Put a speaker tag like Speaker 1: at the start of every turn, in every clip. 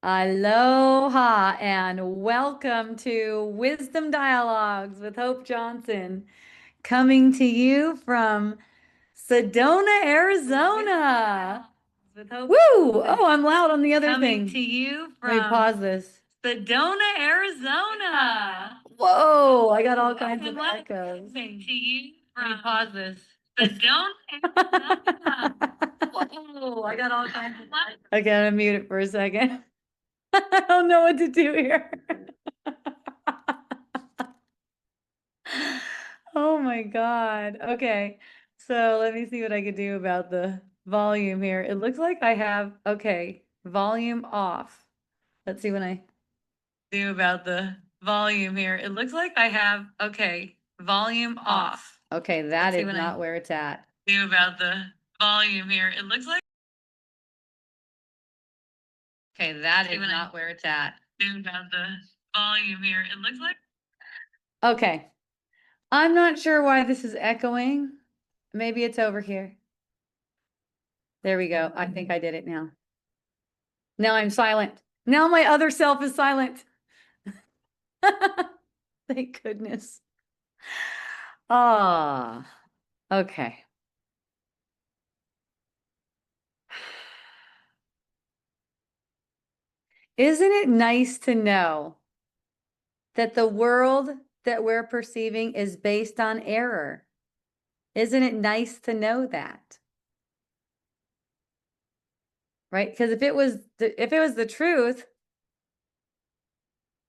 Speaker 1: Aloha and welcome to Wisdom Dialogues with Hope Johnson, coming to you from Sedona, Arizona. Woo! Oh, I'm loud on the other thing.
Speaker 2: Coming to you
Speaker 1: Let me
Speaker 2: from
Speaker 1: pause this.
Speaker 2: Sedona, Arizona.
Speaker 1: Whoa, I got all kinds of echoes.
Speaker 2: Coming to you
Speaker 1: Let me
Speaker 2: from
Speaker 1: pause this.
Speaker 2: Sedona, Arizona.
Speaker 1: Whoa, I got all kinds of echoes. Okay, I'm gonna mute it for a second. I don't know what to do here. Oh my God. Okay. So let me see what I can do about the volume here. It looks like I have, okay, volume off. Let's see what I do about the volume here. It looks like I have, okay, volume off. Okay, that is not where it's at. Do about the volume here. It looks like, okay, that is not where it's at. Do about the volume here. It looks like, okay. I'm not sure why this is echoing. Maybe it's over here. There we go. I think I did it now. Now I'm silent. Now my other self is silent. Thank goodness. Ah, okay. Isn't it nice to know that the world that we're perceiving is based on error? Isn't it nice to know that? Right? Because if it was the truth,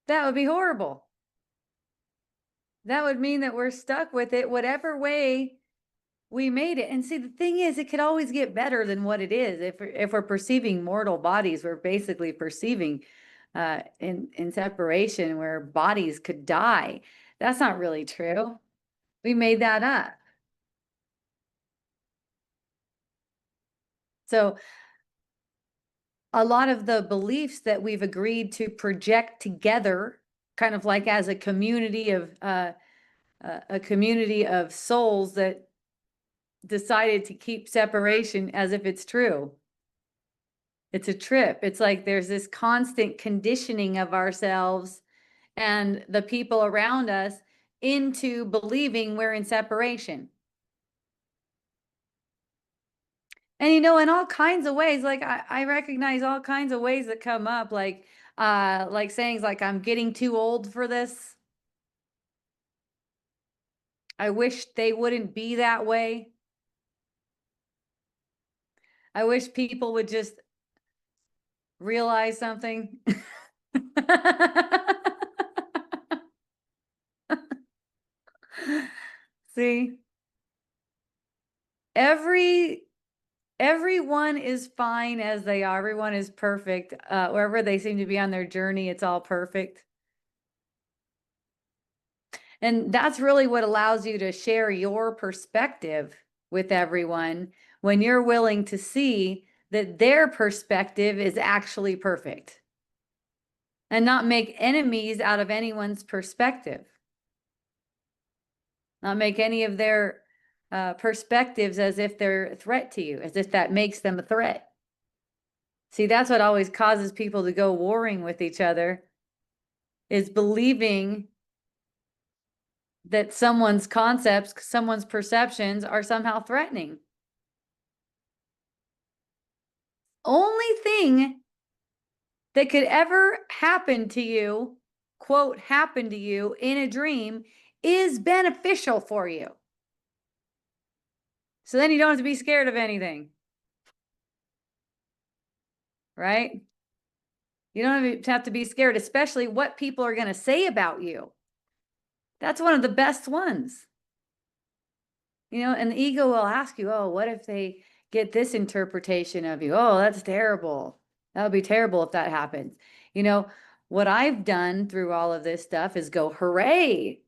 Speaker 1: that would be horrible. That would mean that we're stuck with it whatever way we made it. And see, the thing is, it could always get better than what it is. If we're perceiving mortal bodies, we're basically perceiving in separation where bodies could die. That's not really true. We made that up. So a lot of the beliefs that we've agreed to project together, kind of like as a community of souls that decided to keep separation as if it's true. It's a trip. It's like there's this constant conditioning of ourselves and the people around us into believing we're in separation. And in all kinds of ways, like I recognize all kinds of ways that come up, like sayings like I'm getting too old for this. I wish they wouldn't be that way. I wish people would just realize something. See, everyone is fine as they are. Everyone is perfect. Wherever they seem to be on their journey, it's all perfect. And that's really what allows you to share your perspective with everyone when you're willing to see that their perspective is actually perfect and not make enemies out of anyone's perspective. Not make any of their perspectives as if they're a threat to you, as if that makes them a threat. See, that's what always causes people to go warring with each other, is believing that someone's concepts, someone's perceptions are somehow threatening. Only thing that could ever happen to you, quote, happen to you in a dream is beneficial for you. So then you don't have to be scared of anything. Right? You don't have to be scared, especially what people are going to say about you. That's one of the best ones. And the ego will ask you, oh, what if they get this interpretation of you? Oh, that's terrible. That would be terrible if that happens. What I've done through all of this stuff is go, hooray.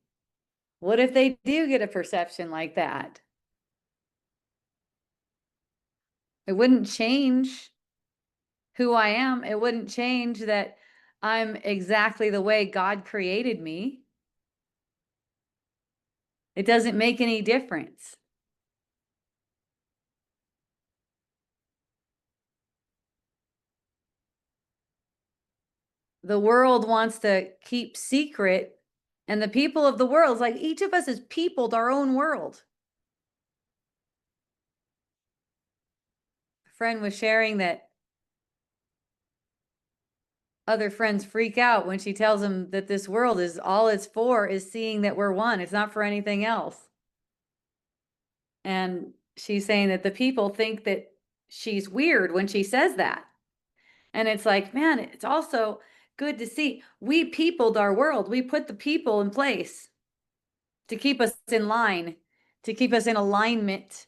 Speaker 1: What if they do get a perception like that? It wouldn't change who I am. It wouldn't change that I'm exactly the way God created me. It doesn't make any difference. the world wants to keep secret, and the people of the world, it's like each of us has peopled our own world. A friend was sharing that other friends freak out when she tells them that this world is all it's for is seeing that we're one. It's not for anything else. And she's saying that the people think that she's weird when she says that. And it's like, man, it's also good to see we peopled our world. We put the people in place to keep us in line, to keep us in alignment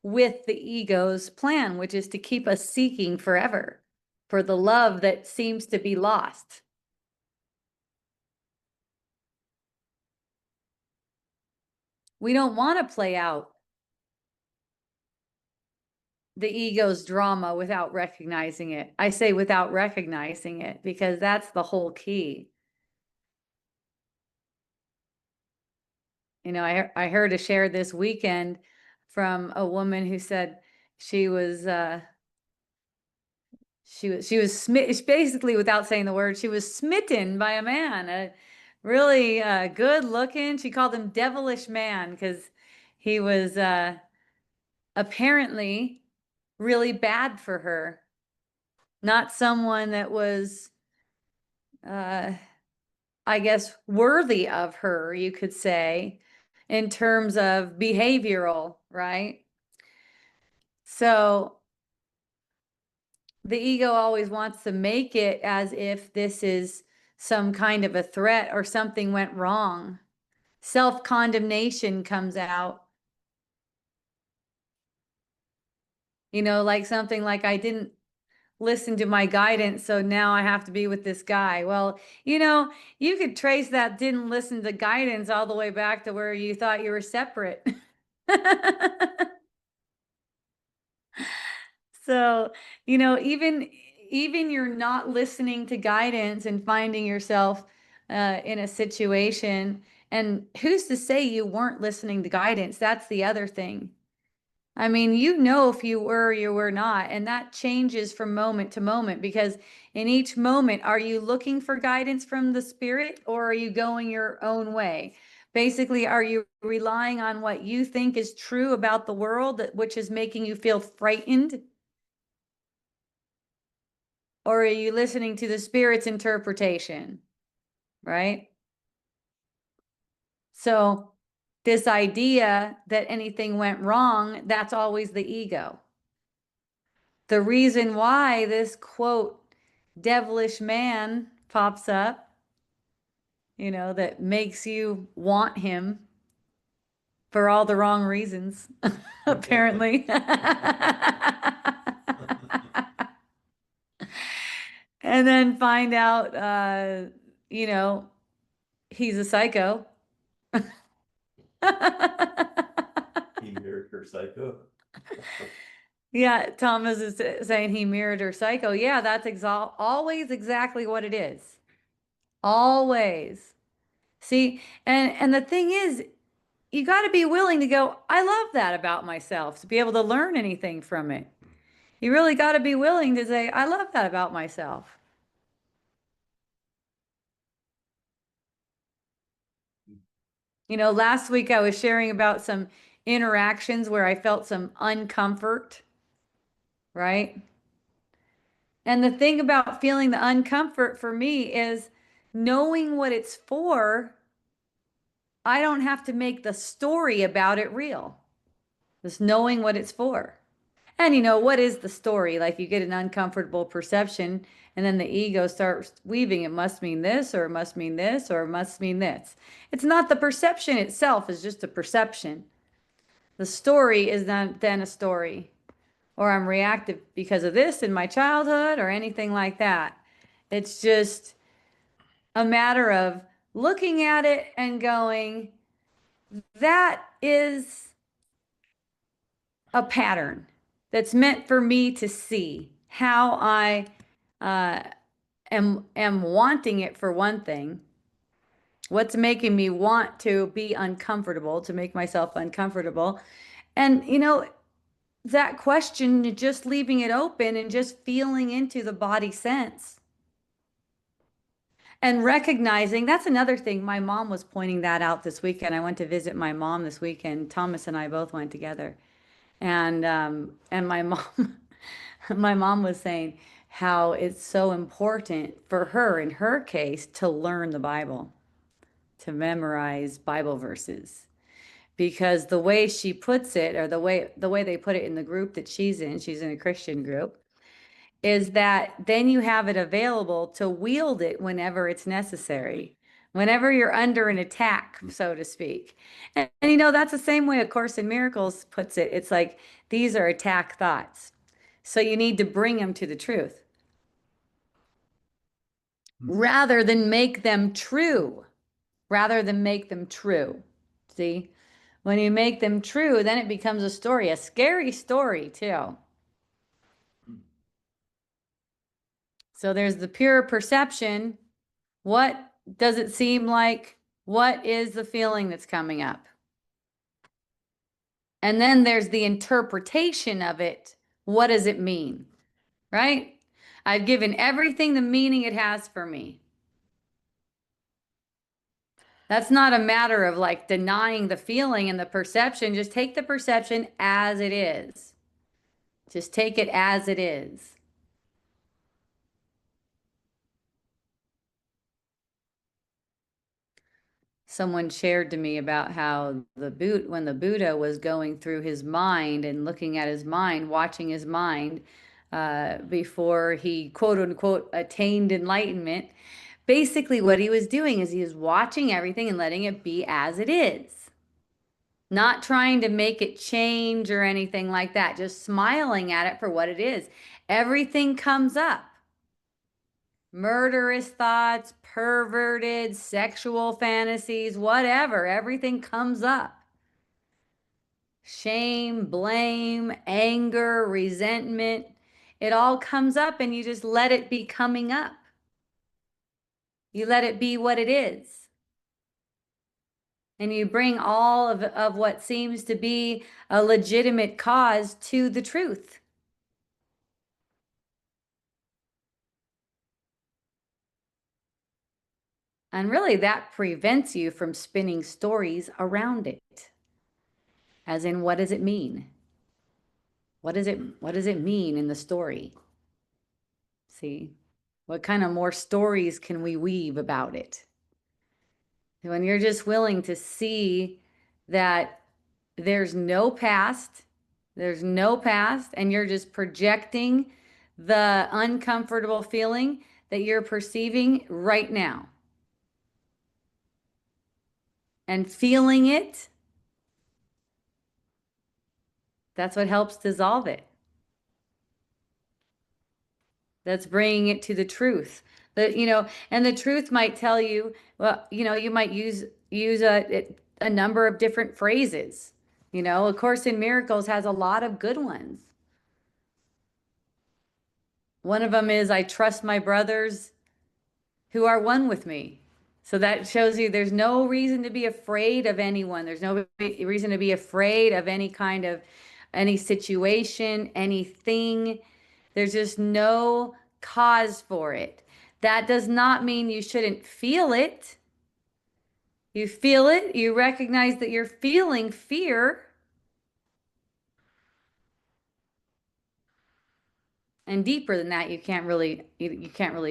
Speaker 1: with the ego's plan, which is to keep us seeking forever for the love that seems to be lost. We don't want to play out the ego's drama without recognizing it. I say without recognizing it because that's the whole key. You know, I heard a share this weekend from a woman who said she was basically, without saying the word, she was smitten by a man, a really good looking. She called him devilish man because he was apparently really bad for her, not someone that was uh, I guess worthy of her, you could say, in terms of behavioral, right? So the ego always wants to make it as if this is some kind of a threat or something went wrong. Self-condemnation comes out. You know, like something like I didn't listen to my guidance, so now I have to be with this guy. Well, you know, you could trace that didn't listen to guidance all the way back to where you thought you were separate. So, you know, even you're not listening to guidance and finding yourself in a situation, and who's to say you weren't listening to guidance? That's the other thing. I mean, you know if you were or you were not, and that changes from moment to moment because in each moment, are you looking for guidance from the spirit or are you going your own way? Basically, are you relying on what you think is true about the world, which is making you feel frightened? Or are you listening to the spirit's interpretation? Right? So, this idea that anything went wrong, that's always the ego. The reason why this quote, devilish man, pops up, you know, that makes you want him for all the wrong reasons, apparently. And then find out, you know, he's a psycho.
Speaker 3: He mirrored her psycho.
Speaker 1: Yeah, Thomas is saying he mirrored her psycho. Yeah, that's always exactly what it is. Always. See, and the thing is, you got to be willing to go, I love that about myself, to be able to learn anything from it. You really got to be willing to say, I love that about myself. You know, last week I was sharing about some interactions where I felt some uncomfort, right? And the thing about feeling the uncomfort for me is knowing what it's for. I don't have to make the story about it real. Just knowing what it's for. And you know, what is the story? Like you get an uncomfortable perception and then the ego starts weaving. It must mean this, or it must mean this, or it must mean this. It's not the perception itself, it's just a perception. The story is not then a story. Or I'm reactive because of this in my childhood or anything like that. It's just a matter of looking at it and going, that is a pattern that's meant for me to see how I uh, am wanting it for one thing. What's making me want to be uncomfortable, to make myself uncomfortable. And, you know, that question, just leaving it open and just feeling into the body sense. And recognizing that's another thing. My mom was pointing that out this weekend. I went to visit my mom this weekend. Thomas and I both went together. And my mom my mom was saying how it's so important for her in her case to learn the Bible, to memorize Bible verses. Because the way she puts it, or the way they put it in the group that she's in a Christian group, is that then you have it available to wield it whenever it's necessary, whenever you're under an attack, so to speak. And you know, that's the same way A Course in Miracles puts it. It's like these are attack thoughts. So you need to bring them to the truth rather than make them true, rather than make them true. See? When you make them true, then it becomes a story, a scary story too. So there's the pure perception. What does it seem like? What is the feeling that's coming up? And then there's the interpretation of it. What does it mean? Right? I've given everything the meaning it has for me. That's not a matter of like denying the feeling and the perception. Just take the perception as it is. Just take it as it is. Someone shared to me about how when the Buddha was going through his mind and looking at his mind, watching his mind, before he quote unquote attained enlightenment, basically what he was doing is he was watching everything and letting it be as it is, not trying to make it change or anything like that, just smiling at it for what it is. Everything comes up. Murderous thoughts, perverted sexual fantasies, whatever, everything comes up. Shame, blame, anger, resentment, it all comes up and you just let it be coming up. You let it be what it is. And you bring all of what seems to be a legitimate cause to the truth. And really, that prevents you from spinning stories around it. As in, what does it mean? What does it mean in the story? See, what kind of more stories can we weave about it? When you're just willing to see that there's no past, and you're just projecting the uncomfortable feeling that you're perceiving right now and feeling it, that's what helps dissolve it. That's bringing it to the truth. And the truth might tell you, well, you might use a number of different phrases. A Course in Miracles has a lot of good ones. One of them is, I trust my brothers who are one with me. So that shows you there's no reason to be afraid of anyone. There's no reason to be afraid of any situation, anything. There's just no cause for it. That does not mean you shouldn't feel it. You feel it, you recognize that you're feeling fear. And deeper than that, you can't really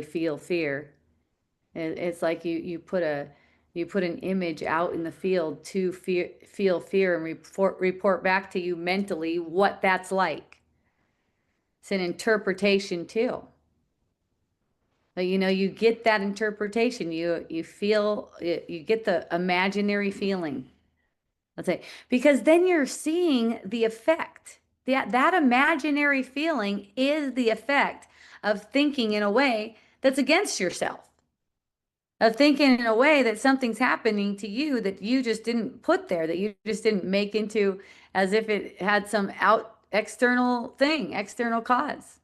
Speaker 1: feel fear. It's like you put an image out in the field to feel fear and report back to you mentally what that's like. It's an interpretation too. But you get that interpretation. You feel it, you get the imaginary feeling. Let's say, because then you're seeing the effect. That imaginary feeling is the effect of thinking in a way that's against yourself, of thinking in a way that something's happening to you that you just didn't put there, that you just didn't make into as if it had some external cause.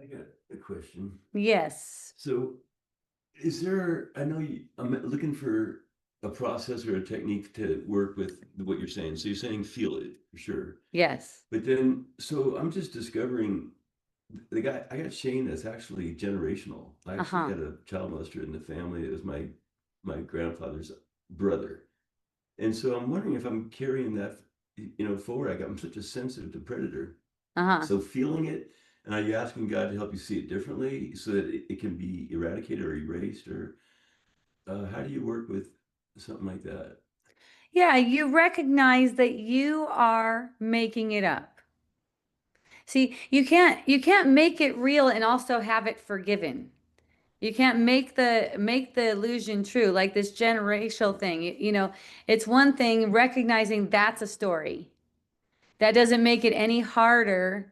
Speaker 3: I got a question.
Speaker 1: Yes.
Speaker 3: So, I know I'm looking for a process or a technique to work with what you're saying. So you're saying feel it for sure.
Speaker 1: Yes.
Speaker 3: But then, so I'm just discovering I got Shane that's actually generational. I actually
Speaker 1: Uh-huh.
Speaker 3: had a child molester in the family. It was my grandfather's brother. And so I'm wondering if I'm carrying that, forward. I'm such a sensitive to predator.
Speaker 1: Uh-huh.
Speaker 3: So feeling it, and are you asking God to help you see it differently so that it can be eradicated or erased, or how do you work with something like that?
Speaker 1: Yeah, you recognize that you are making it up. See, you can't make it real and also have it forgiven. You can't make the illusion true, like this generational thing. It's one thing recognizing that's a story. That doesn't make it any harder,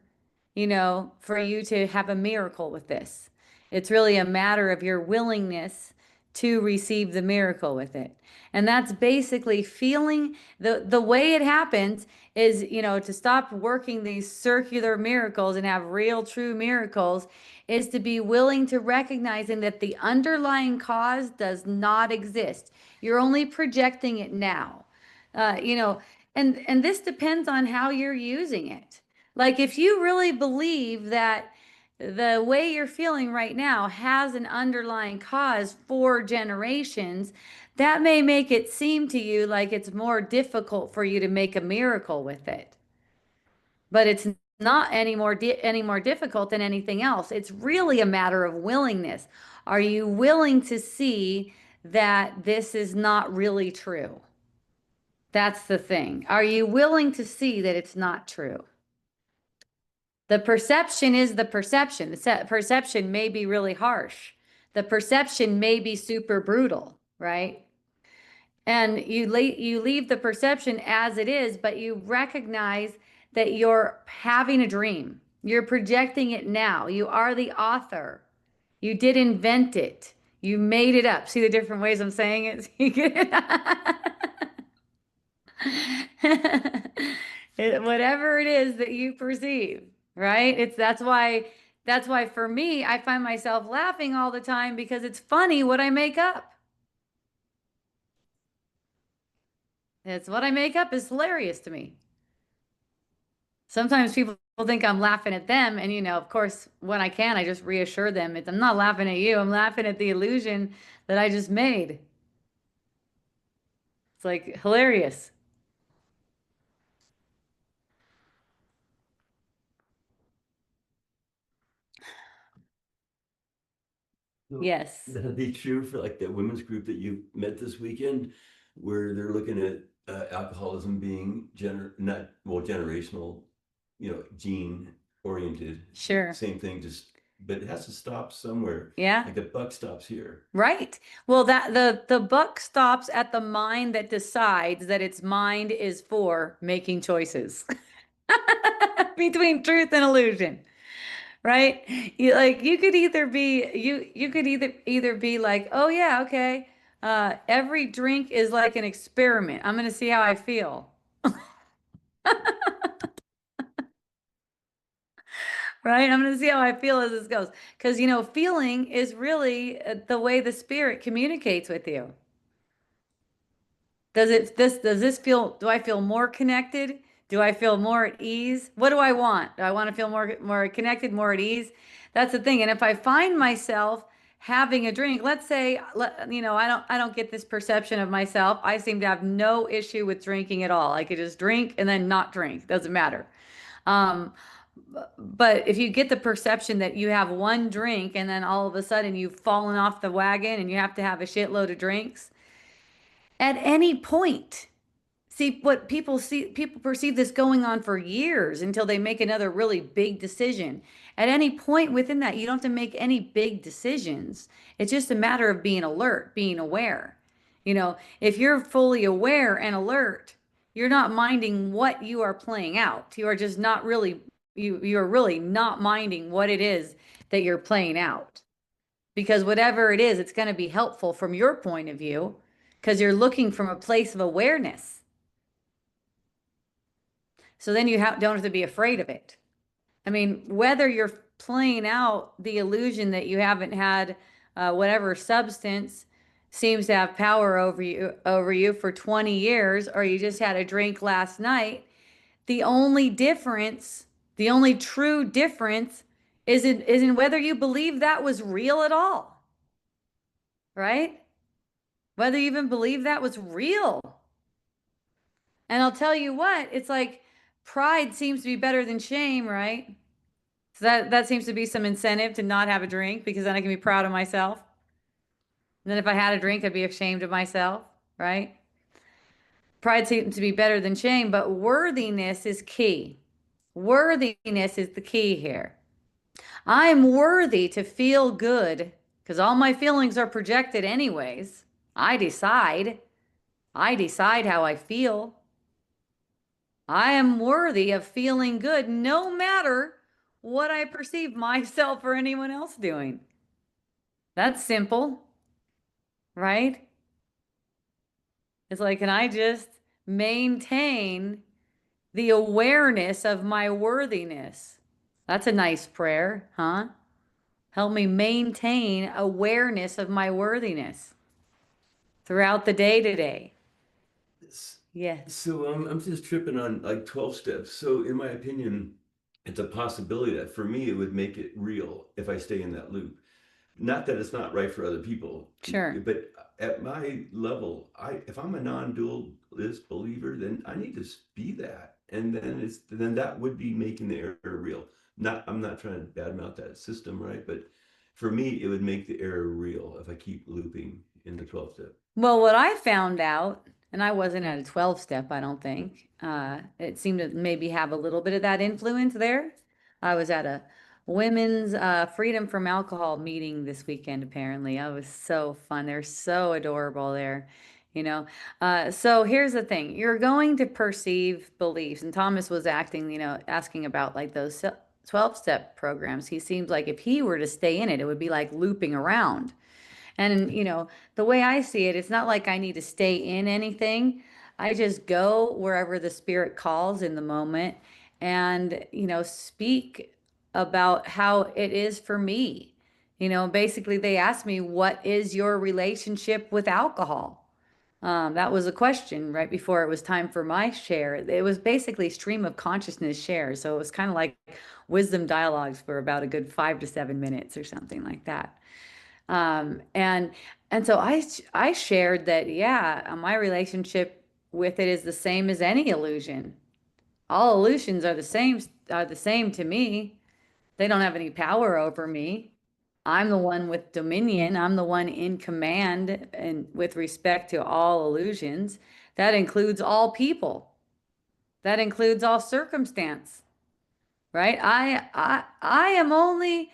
Speaker 1: for you to have a miracle with this. It's really a matter of your willingness to receive the miracle with it. And that's basically feeling the way it happens is, to stop working these circular miracles and have real true miracles is to be willing to recognizing that the underlying cause does not exist. You're only projecting it now. Uh, you know, and this depends on how you're using it. Like if you really believe that the way you're feeling right now has an underlying cause for generations, that may make it seem to you like it's more difficult for you to make a miracle with it. But it's not any more difficult than anything else. It's really a matter of willingness. Are you willing to see that this is not really true? That's the thing. Are you willing to see that it's not true? The perception is the perception. The perception may be really harsh. The perception may be super brutal, right? And you leave the perception as it is, but you recognize that you're having a dream. You're projecting it now. You are the author. You did invent it. You made it up. See the different ways I'm saying it? You get it? Whatever it is that you perceive, right? That's why for me, I find myself laughing all the time because it's funny what I make up. It's what I make up is hilarious to me. Sometimes people think I'm laughing at them, and of course, when I can, I just reassure them, I'm not laughing at you. I'm laughing at the illusion that I just made. It's like hilarious.
Speaker 3: So
Speaker 1: Yes.
Speaker 3: that'd be true for like that women's group that you met this weekend, where they're looking at alcoholism being not well generational, gene oriented.
Speaker 1: Sure.
Speaker 3: Same thing, just but it has to stop somewhere.
Speaker 1: Yeah.
Speaker 3: Like the buck stops here.
Speaker 1: Right. Well, that the buck stops at the mind that decides that its mind is for making choices between truth and illusion, right? You could either be like, "Oh yeah, okay. Every drink is like an experiment. I'm going to see how I feel." Right? I'm going to see how I feel as this goes. Because, feeling is really the way the spirit communicates with you. Does this feel, do I feel more connected? Do I feel more at ease? What do I want? Do I want to feel more connected, more at ease? That's the thing. And if I find myself having a drink, let's say, I don't get this perception of myself. I seem to have no issue with drinking at all. I could just drink and then not drink. Doesn't matter. Um, but if you get the perception that you have one drink and then all of a sudden you've fallen off the wagon and you have to have a shitload of drinks, at any point, people perceive this going on for years until they make another really big decision. At any point within that, you don't have to make any big decisions. It's just a matter of being alert, being aware. If you're fully aware and alert, you're not minding what you are playing out. You are just not really you're really not minding what it is that you're playing out. Because whatever it is, it's going to be helpful from your point of view because you're looking from a place of awareness. So then you don't have to be afraid of it. I mean, whether you're playing out the illusion that you haven't had whatever substance, seems to have power over you for 20 years, or you just had a drink last night. The only difference, the only true difference is in whether you believe that was real at all, right? Whether you even believe that was real. And I'll tell you what, it's like pride seems to be better than shame, right? So that seems to be some incentive to not have a drink because then I can be proud of myself. And then if I had a drink, I'd be ashamed of myself, right? Pride seems to be better than shame, but worthiness is key. Worthiness is the key here. I'm worthy to feel good because all my feelings are projected anyways. I decide. I decide how I feel. I am worthy of feeling good no matter what I perceive myself or anyone else doing. That's simple, right? It's like, can I just maintain the awareness of my worthiness? That's a nice prayer, huh? Help me maintain awareness of my worthiness throughout the day today. Yes,
Speaker 3: So I'm just tripping on like 12 steps. So in my opinion, it's a possibility that for me, it would make it real if I stay in that loop. Not that it's not right for other people,
Speaker 1: sure.
Speaker 3: but at my level, if I'm a non-dualist believer, then I need to be that. And then that would be making the error real. I'm not trying to badmouth that system, right? But for me, it would make the error real if I keep looping in the 12 step.
Speaker 1: Well, what I found out, and I wasn't at a 12 step, I don't think. It seemed to maybe have a little bit of that influence there. I was at a women's freedom from alcohol meeting this weekend, apparently. I was so fun. They're so adorable there, you know. So here's the thing. You're going to perceive beliefs, and Thomas was asking about like those 12-step programs. He seems like if he were to stay in it, it would be like looping around. And, the way I see it, it's not like I need to stay in anything. I just go wherever the spirit calls in the moment and, speak about how it is for me. Basically, they asked me, what is your relationship with alcohol? That was a question right before it was time for my share. It was basically stream of consciousness share. So it was kind of like wisdom dialogues for about a good 5 to 7 minutes or something like that. And so I shared that, yeah, my relationship with it is the same as any illusion. All illusions are the same to me. They don't have any power over me. I'm the one with dominion. I'm the one in command and with respect to all illusions. That includes all people. That includes all circumstance, right? I'm only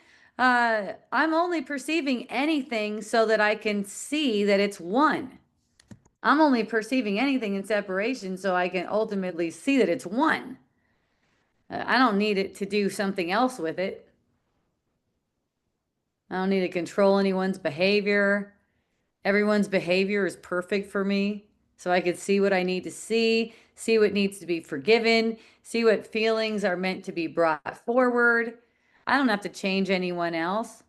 Speaker 1: perceiving anything so that I can see that it's one. I'm only perceiving anything in separation so I can ultimately see that it's one. I don't need it to do something else with it. I don't need to control anyone's behavior. Everyone's behavior is perfect for me. So I can see what I need to see what needs to be forgiven, see what feelings are meant to be brought forward. I don't have to change anyone else.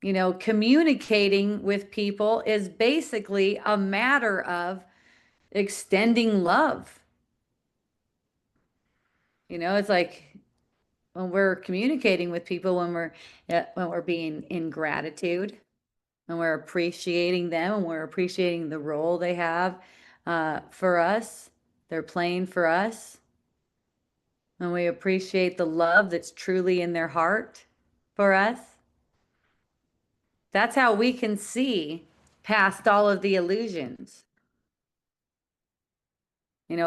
Speaker 1: Communicating with people is basically a matter of extending love. It's like when we're communicating with people, when we're being in gratitude, when we're appreciating them, when we're appreciating the role they have for us, they're playing for us, when we appreciate the love that's truly in their heart for us. That's how we can see past all of the illusions.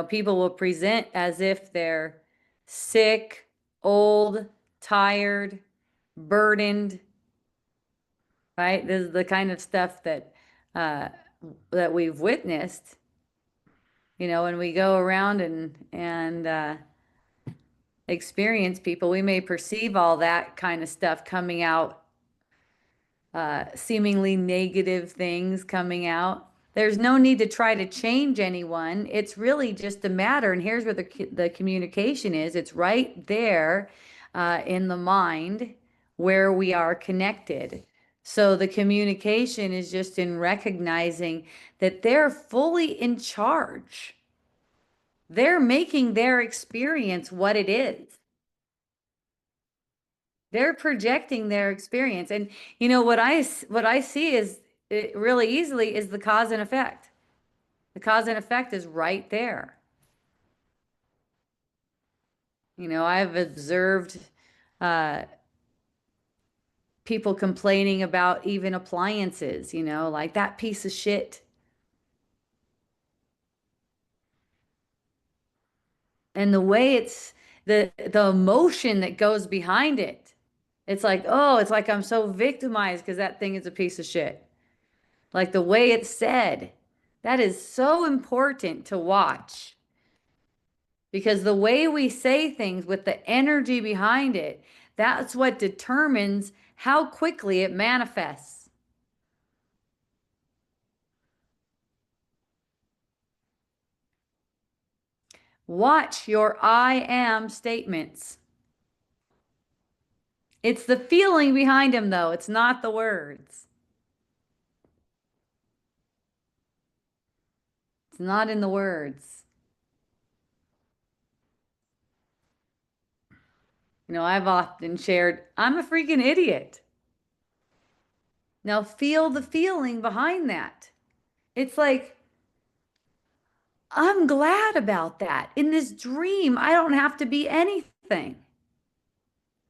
Speaker 1: People will present as if they're sick, old, tired, burdened, right? This is the kind of stuff uh, that we've witnessed. When we go around and experience people, we may perceive all that kind of stuff coming out, seemingly negative things coming out. There's no need to try to change anyone. It's really just a matter, and here's where the communication is. It's right there in the mind where we are connected. So the communication is just in recognizing that they're fully in charge. They're making their experience what it is. They're projecting their experience. And you know what I see is it really easily is the cause and effect. The cause and effect is right there. You know, I've observed uh, people complaining about even appliances, you know, like that piece of shit. And the way it's the emotion that goes behind it. It's like, oh, it's like I'm so victimized because that thing is a piece of shit. Like the way it's said. That is so important to watch because the way we say things with the energy behind it, that's what determines how quickly it manifests. Watch your I am statements. It's the feeling behind them, though. It's not the words. It's not in the words. You know, I've often shared, I'm a freaking idiot. Now feel the feeling behind that. It's like, I'm glad about that. In this dream, I don't have to be anything.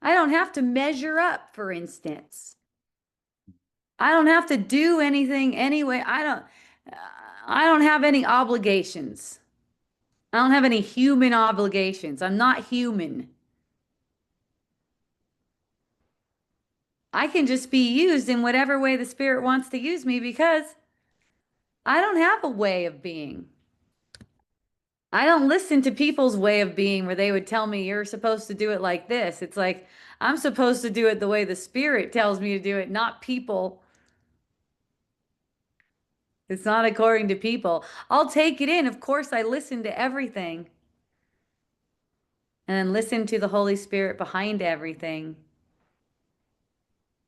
Speaker 1: I don't have to measure up, for instance. I don't have to do anything anyway. I don't have any obligations. I don't have any human obligations. I'm not human. I can just be used in whatever way the spirit wants to use me because I don't have a way of being. I don't listen to people's way of being where they would tell me you're supposed to do it like this. It's like I'm supposed to do it the way the spirit tells me to do it, not people. It's not according to people. I'll take it in. Of course, I listen to everything and then listen to the Holy Spirit behind everything.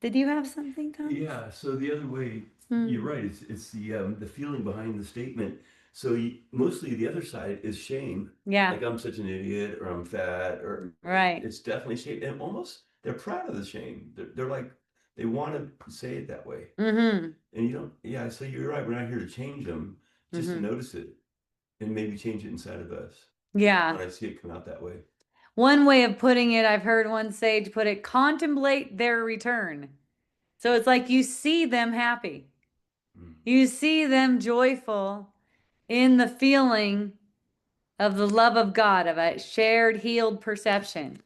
Speaker 1: Did you have something, Tom?
Speaker 3: Yeah. So the other way, you're right. It's the feeling behind the statement. So mostly the other side is shame.
Speaker 1: Yeah,
Speaker 3: Like I'm such an idiot, or I'm fat, or
Speaker 1: right.
Speaker 3: it's definitely shame. And almost they're proud of the shame. They're like they want to say it that way.
Speaker 1: Mm-hmm.
Speaker 3: And you don't. Yeah. So you're right. We're not here to change them, just to
Speaker 1: Mm-hmm.
Speaker 3: notice it and maybe change it inside of us.
Speaker 1: Yeah.
Speaker 3: When I see it come out that way.
Speaker 1: One way of putting it, I've heard one sage put it, contemplate their return. So it's like you see them happy.
Speaker 3: Mm.
Speaker 1: You see them joyful in the feeling of the love of God, of a shared, healed perception.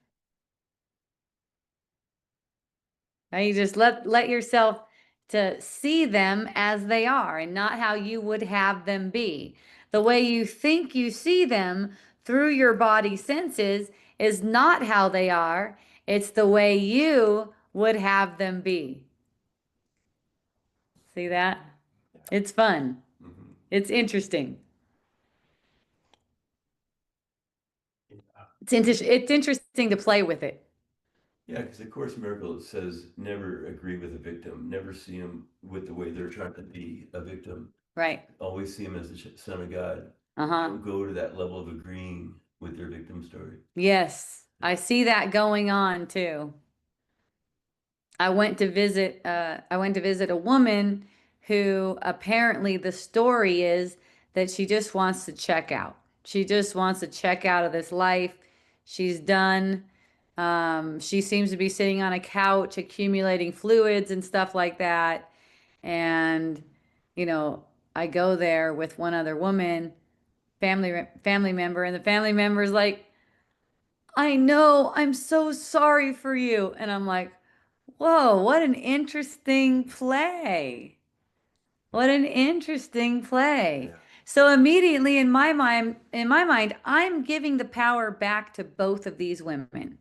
Speaker 1: Right? You just let yourself to see them as they are and not how you would have them be. The way you think you see them through your body senses is not how they are. It's the way you would have them be. See that? It's fun.
Speaker 3: Mm-hmm.
Speaker 1: It's interesting.
Speaker 3: Yeah.
Speaker 1: It's interesting to play with it.
Speaker 3: Yeah, because of Course in Miracles says never agree with a victim, never see them with the way they're trying to be a victim.
Speaker 1: Right.
Speaker 3: Always see them as the Son of God.
Speaker 1: Uh-huh.
Speaker 3: Don't go to that level of agreeing with their victim story.
Speaker 1: Yes. I see that going on too. I went to visit a woman who apparently the story is that she just wants to check out. She just wants to check out of this life. She's done. She seems to be sitting on a couch accumulating fluids and stuff like that. And, you know, I go there with one other woman, family member, and the family member's like, I know, I'm so sorry for you. And I'm like, whoa, what an interesting play. What an interesting play.
Speaker 3: Yeah.
Speaker 1: So immediately in my mind, I'm giving the power back to both of these women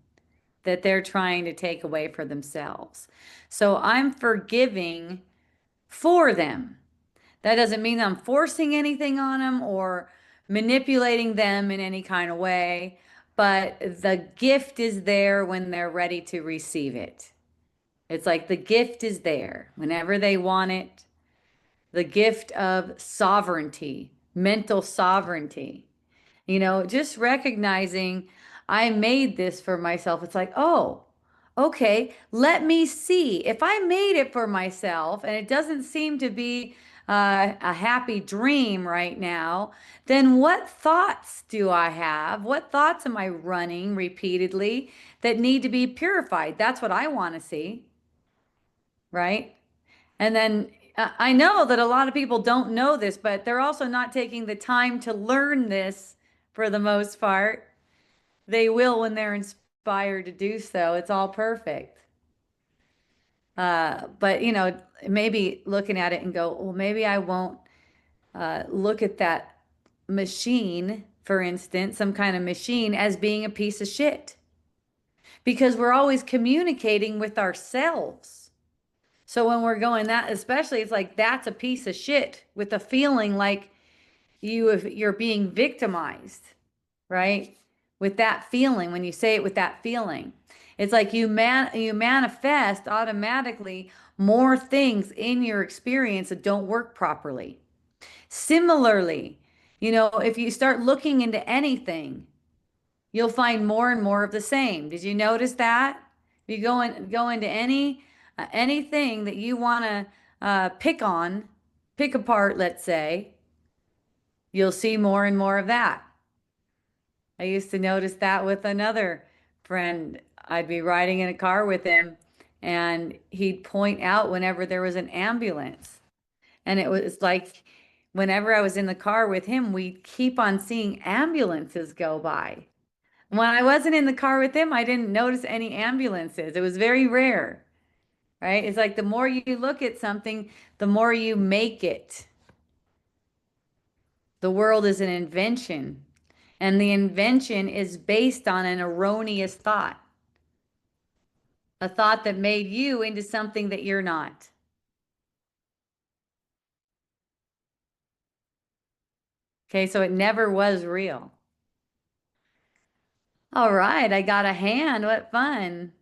Speaker 1: that they're trying to take away for themselves. So I'm forgiving for them. That doesn't mean I'm forcing anything on them or manipulating them in any kind of way, but the gift is there when they're ready to receive it. It's like the gift is there whenever they want it. The gift of sovereignty, mental sovereignty. Just recognizing I made this for myself. It's like, oh, okay, let me see. If I made it for myself and it doesn't seem to be a happy dream right now, then what thoughts do I have? What thoughts am I running repeatedly that need to be purified? That's what I want to see, right? And then I know that a lot of people don't know this, but they're also not taking the time to learn this for the most part. They will when they're inspired to do so. It's all perfect. But maybe looking at it and go, well, maybe I won't look at that machine, for instance, some kind of machine as being a piece of shit because we're always communicating with ourselves. So when we're going that, especially, it's like that's a piece of shit with a feeling like you're being victimized, right? With that feeling, when you say it with that feeling, it's like you manifest automatically more things in your experience that don't work properly. Similarly, if you start looking into anything, you'll find more and more of the same. Did you notice that? If you go into anything that you want to pick apart, let's say, you'll see more and more of that. I used to notice that with another friend. I'd be riding in a car with him, and he'd point out whenever there was an ambulance. And it was like whenever I was in the car with him, we'd keep on seeing ambulances go by. When I wasn't in the car with him, I didn't notice any ambulances. It was very rare, right? It's like the more you look at something, the more you make it. The world is an invention, and the invention is based on an erroneous thought, a thought that made you into something that you're not. Okay, so it never was real. All right, I got a hand. What fun.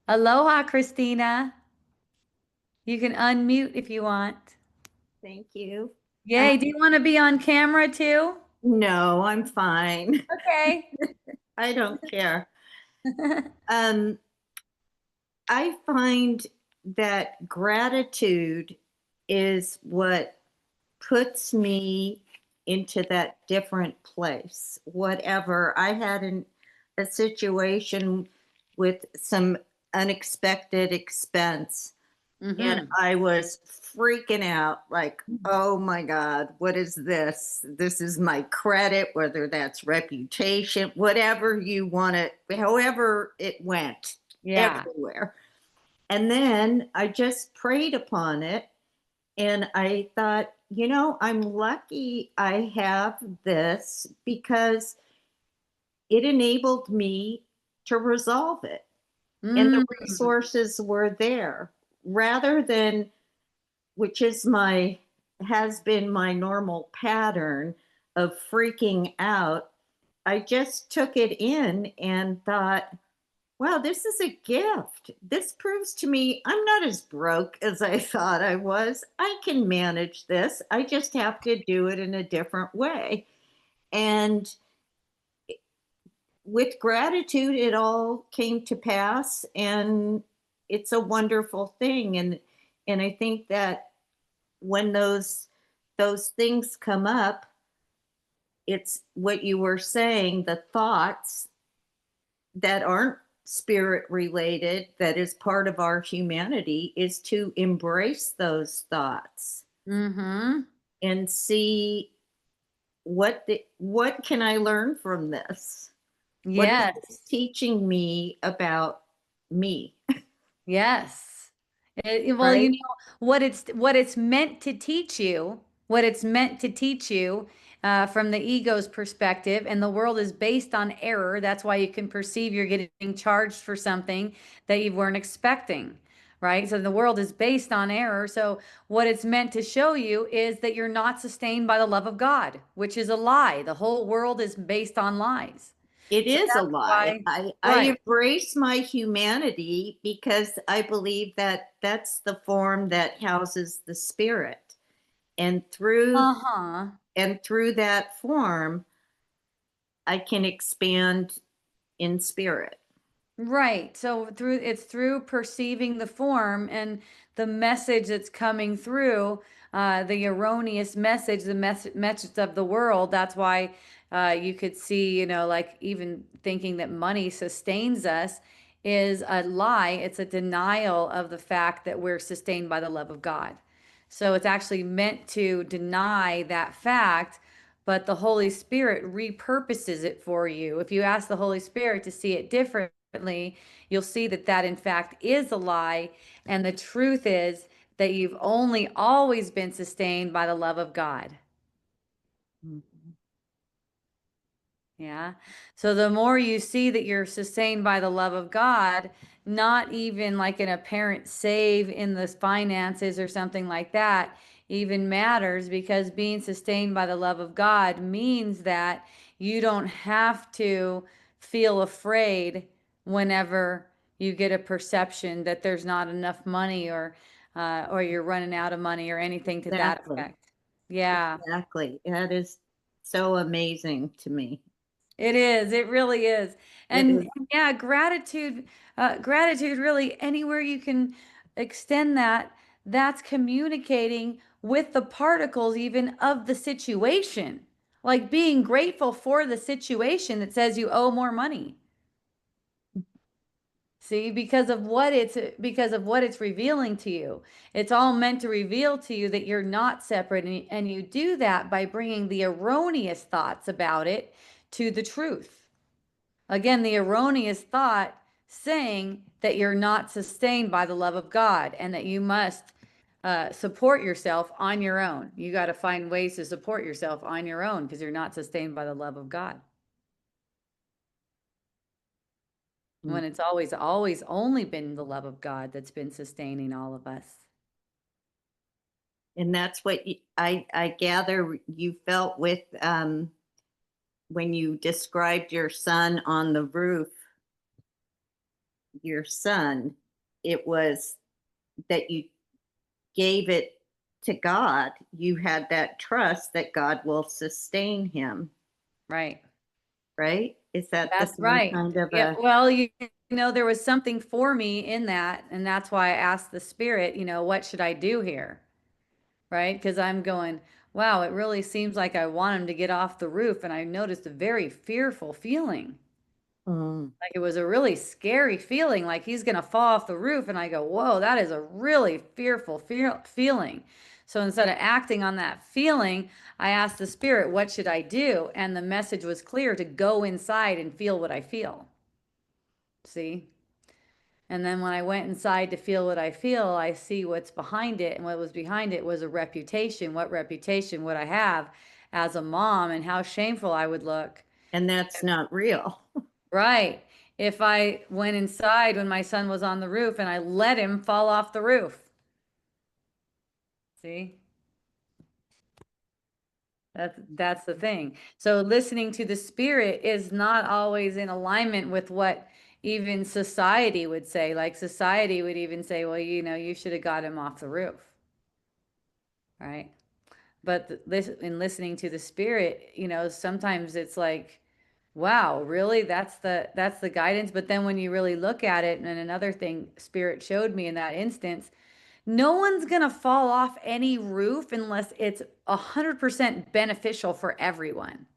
Speaker 1: Aloha, Christina. You can unmute if you want.
Speaker 4: Thank you.
Speaker 1: Yay, do you want to be on camera too?
Speaker 4: No, I'm fine.
Speaker 1: Okay.
Speaker 4: I don't care. Um, I find that gratitude is what puts me into that different place. Whatever. I had a situation with some unexpected expense, and I was freaking out like, oh my God, what is this? This is my credit, whether that's reputation, whatever you want to, however it went
Speaker 1: Yeah.
Speaker 4: everywhere. And then I just prayed upon it, and I thought, I'm lucky I have this because it enabled me to resolve it. And the resources were there rather than, which is has been my normal pattern of freaking out. I just took it in and thought, wow, this is a gift. This proves to me I'm not as broke as I thought I was. I can manage this. I just have to do it in a different way. And with gratitude, it all came to pass, and it's a wonderful thing. And I think that when those things come up, it's what you were saying, the thoughts that aren't spirit related, that is part of our humanity, is to embrace those thoughts and see what can I learn from this? What is
Speaker 1: Yes.
Speaker 4: this teaching me about me?
Speaker 1: Yes. Well,
Speaker 4: Right?
Speaker 1: what it's meant to teach you, what it's meant to teach you from the ego's perspective, and the world is based on error. That's why you can perceive you're getting charged for something that you weren't expecting, right? So the world is based on error. So what it's meant to show you is that you're not sustained by the love of God, which is a lie. The whole world is based on lies.
Speaker 4: It
Speaker 1: So
Speaker 4: is a
Speaker 1: that's
Speaker 4: lie.
Speaker 1: why,
Speaker 4: I
Speaker 1: right.
Speaker 4: embrace my humanity because I believe that that's the form that houses the spirit. And
Speaker 1: Uh-huh.
Speaker 4: through that form, I can expand in spirit.
Speaker 1: Right. So it's through perceiving the form and the message that's coming through, the erroneous message, the message of the world. That's why you could see, like even thinking that money sustains us is a lie. It's a denial of the fact that we're sustained by the love of God. So it's actually meant to deny that fact, but the Holy Spirit repurposes it for you. If you ask the Holy Spirit to see it differently, you'll see that that in fact is a lie. And the truth is that you've only always been sustained by the love of God. Yeah. So the more you see that you're sustained by the love of God, not even like an apparent save in the finances or something like that even matters, because being sustained by the love of God means that you don't have to feel afraid whenever you get a perception that there's not enough money, or you're running out of money or anything to that
Speaker 4: Exactly.
Speaker 1: effect. Yeah.
Speaker 4: Exactly. That is so amazing to me.
Speaker 1: It is. It really is.
Speaker 4: It
Speaker 1: And
Speaker 4: is.
Speaker 1: yeah, gratitude really anywhere you can extend that, that's communicating with the particles even of the situation. Like being grateful for the situation that says you owe more money. See, because of what it's revealing to you. It's all meant to reveal to you that you're not separate, and you do that by bringing the erroneous thoughts about it to the truth. Again, the erroneous thought saying that you're not sustained by the love of God and that you must support yourself on your own. You got to find ways to support yourself on your own because you're not sustained by the love of God.
Speaker 4: Mm.
Speaker 1: When it's always only been the love of God that's been sustaining all of us.
Speaker 4: And that's what I gather you felt with when you described your son on the roof, your son. It was that you gave it to God. You had that trust that God will sustain him,
Speaker 1: Right.
Speaker 4: right? Is that the
Speaker 1: That's
Speaker 4: same
Speaker 1: right.
Speaker 4: kind of
Speaker 1: Yeah.
Speaker 4: a
Speaker 1: Well, there was something for me in that. And that's why I asked the spirit, what should I do here? Right? Because I'm going, wow, it really seems like I want him to get off the roof. And I noticed a very fearful feeling.
Speaker 4: Mm.
Speaker 1: Like it was a really scary feeling, like he's going to fall off the roof. And I go, whoa, that is a really fearful feeling. So instead of acting on that feeling, I asked the spirit, what should I do? And the message was clear to go inside and feel what I feel. See? And then when I went inside to feel what I feel, I see what's behind it. And what was behind it was a reputation. What reputation would I have as a mom, and how shameful I would look?
Speaker 4: and that's not real.
Speaker 1: Right. If I went inside when my son was on the roof and I let him fall off the roof. See? That's the thing. So listening to the spirit is not always in alignment with what even society would say. Like society would even say, well, you should have got him off the roof. Right. But this, in listening to the spirit, sometimes it's like, wow, really? That's the guidance. But then when you really look at it, and another thing spirit showed me in that instance, no one's gonna fall off any roof unless it's 100% beneficial for everyone.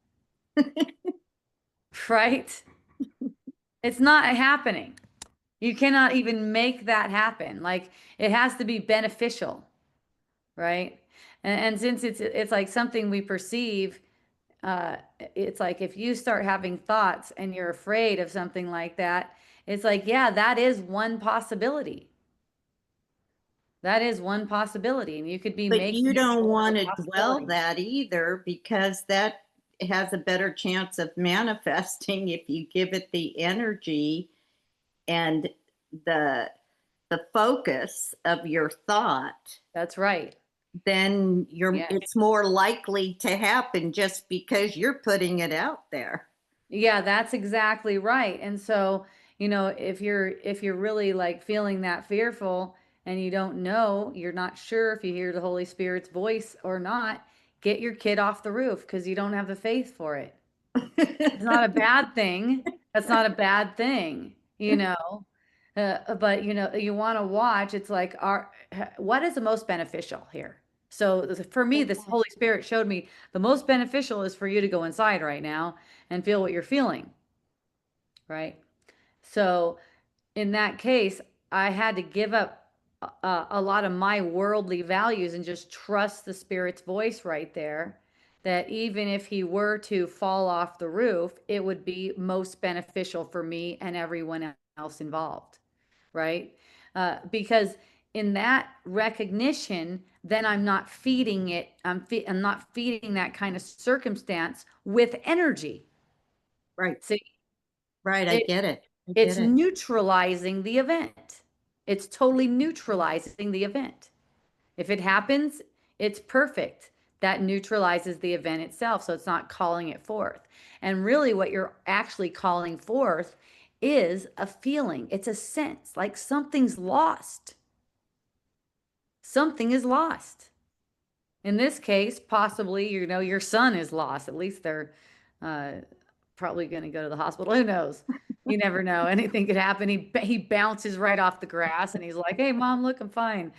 Speaker 1: Right? It's not happening. You cannot even make that happen. Like it has to be beneficial, right? And since it's like something we perceive, uh, it's like if you start having thoughts and you're afraid of something like that, it's like, yeah, that is one possibility. That is one possibility. And you could be
Speaker 4: But you
Speaker 1: making it
Speaker 4: don't
Speaker 1: more of
Speaker 4: want
Speaker 1: a
Speaker 4: to dwell
Speaker 1: possibility.
Speaker 4: that either because that has a better chance of manifesting if you give it the energy and the the focus of your thought.
Speaker 1: That's right.
Speaker 4: Then
Speaker 1: Yes.
Speaker 4: it's more likely to happen just because you're putting it out there.
Speaker 1: Yeah, that's exactly right. And so, if you're really like feeling that fearful and you don't know, you're not sure if you hear the Holy Spirit's voice or not, get your kid off the roof because you don't have the faith for it. It's not a bad thing. That's not a bad thing, you know. But you want to watch. It's like, what is the most beneficial here? So for me, this Holy Spirit showed me the most beneficial is for you to go inside right now and feel what you're feeling, right? So in that case, I had to give up a lot of my worldly values and just trust the Spirit's voice right there. That even if he were to fall off the roof, it would be most beneficial for me and everyone else involved, right? Because in that recognition, then I'm not feeding it. I'm not feeding that kind of circumstance with energy.
Speaker 4: Right.
Speaker 1: See,
Speaker 4: Right. I
Speaker 1: it
Speaker 4: get it. I
Speaker 1: it's
Speaker 4: get it.
Speaker 1: neutralizing the event. It's totally neutralizing the event. If it happens, it's perfect. That neutralizes the event itself. So it's not calling it forth. And really, what you're actually calling forth is a feeling, it's a sense like something's lost. Something is lost. In this case, possibly, your son is lost. At least they're uh, probably going to go to the hospital. Who knows? You never know. Anything could happen. He bounces right off the grass and he's like, "Hey, mom, look, I'm fine."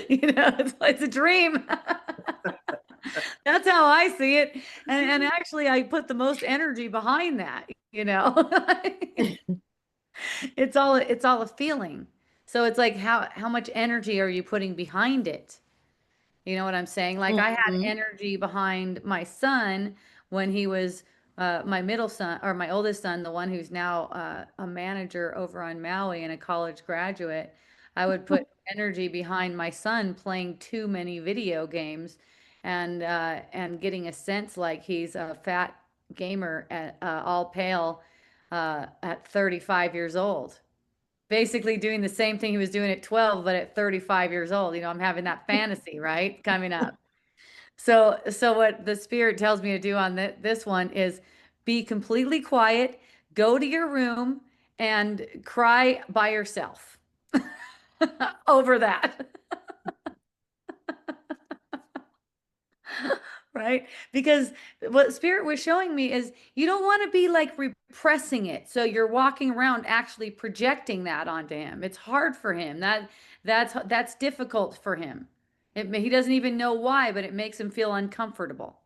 Speaker 1: It's a dream. That's how I see it. And actually, I put the most energy behind that, you know. It's all a feeling. So it's like how much energy are you putting behind it? You know what I'm saying? Like I had
Speaker 4: Mhm.
Speaker 1: energy behind my son when he was my middle son or my oldest son, the one who's now a manager over on Maui and a college graduate. I would put energy behind my son playing too many video games and getting a sense like he's a fat gamer at all pale at 35 years old, basically doing the same thing he was doing at 12, but at 35 years old. I'm having that fantasy, right? Coming up. So what the spirit tells me to do on this one is be completely quiet, go to your room and cry by yourself over that. Right? Because what spirit was showing me is you don't want to be like repressing it. So you're walking around actually projecting that onto him. It's hard for him. That's difficult for him. He doesn't even know why, but it makes him feel uncomfortable.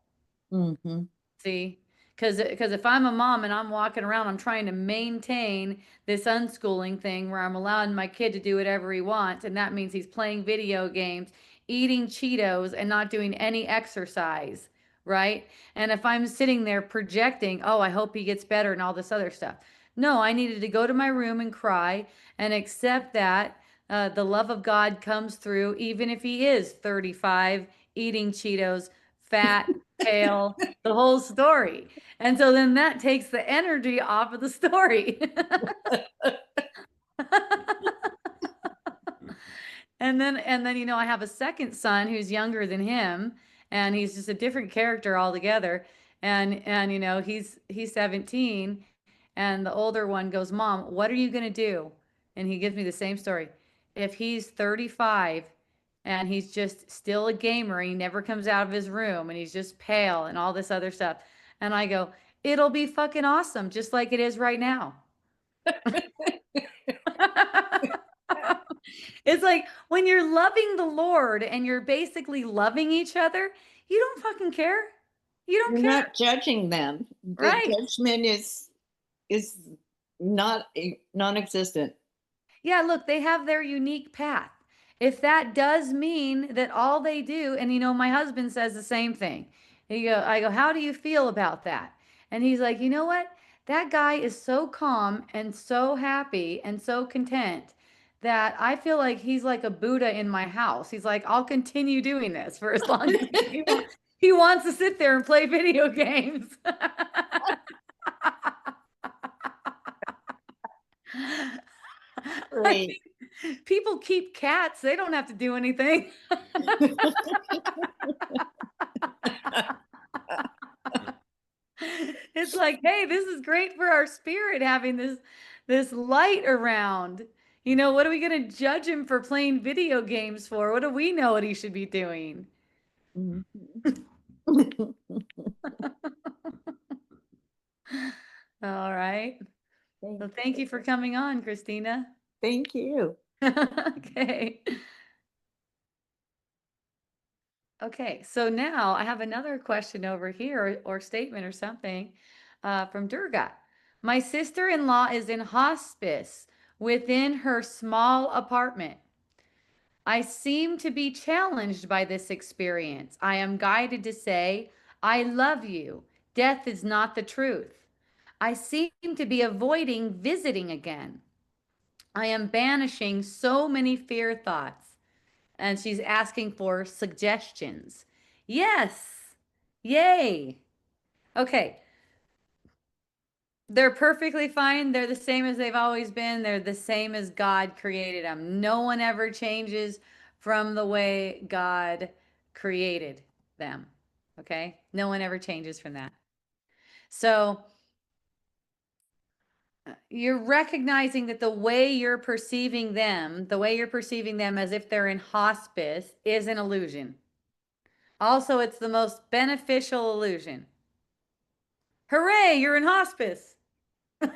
Speaker 4: Mhm.
Speaker 1: See? Because if I'm a mom and I'm walking around, I'm trying to maintain this unschooling thing where I'm allowing my kid to do whatever he wants, and that means he's playing video games, eating Cheetos, and not doing any exercise, right? And if I'm sitting there projecting, oh, I hope he gets better and all this other stuff. No, I needed to go to my room and cry and accept that the love of God comes through, even if he is 35, eating Cheetos, fat, pale, the whole story. And so then that takes the energy off of the story. And then I have a second son who's younger than him, and he's just a different character altogether. And he's 17, and the older one goes, "Mom, what are you going to do?" And he gives me the same story. If he's 35 and he's just still a gamer, he never comes out of his room and he's just pale and all this other stuff. And I go, "It'll be fucking awesome, just like it is right now." It's like when you're loving the Lord and you're basically loving each other, you don't fucking care. You don't
Speaker 4: You're
Speaker 1: care,
Speaker 4: not judging them. The
Speaker 1: right?
Speaker 4: judgment is not non-existent.
Speaker 1: Yeah, look, they have their unique path. If that does mean that all they do, and my husband says the same thing. I go, how do you feel about that? And he's like, you know what? That guy is so calm and so happy and so content that I feel like he's like a Buddha in my house. He's like, I'll continue doing this for as long as he wants to sit there and play video games. I
Speaker 4: Great.
Speaker 1: mean, people keep cats. They don't have to do anything. It's like, hey, this is great for our spirit having this light around. You know, what are we going to judge him for playing video games for? What do we know what he should be doing?
Speaker 4: Mhm.
Speaker 1: All right. So thank you for coming on, Christina.
Speaker 4: Thank you.
Speaker 1: Okay. Okay, so now I have another question over here or statement or something from Durga. My sister-in-law is in hospice within her small apartment. I seem to be challenged by this experience. I am guided to say, I love you. Death is not the truth. I seem to be avoiding visiting again. I am banishing so many fear thoughts. And she's asking for suggestions. Yes. Yay. Okay. They're perfectly fine. They're the same as they've always been. They're the same as God created them. No one ever changes from the way God created them. Okay? No one ever changes from that. So you're recognizing that the way you're perceiving them, the way you're perceiving them as if they're in hospice, is an illusion. Also, it's the most beneficial illusion. Hooray, you're in hospice.
Speaker 3: You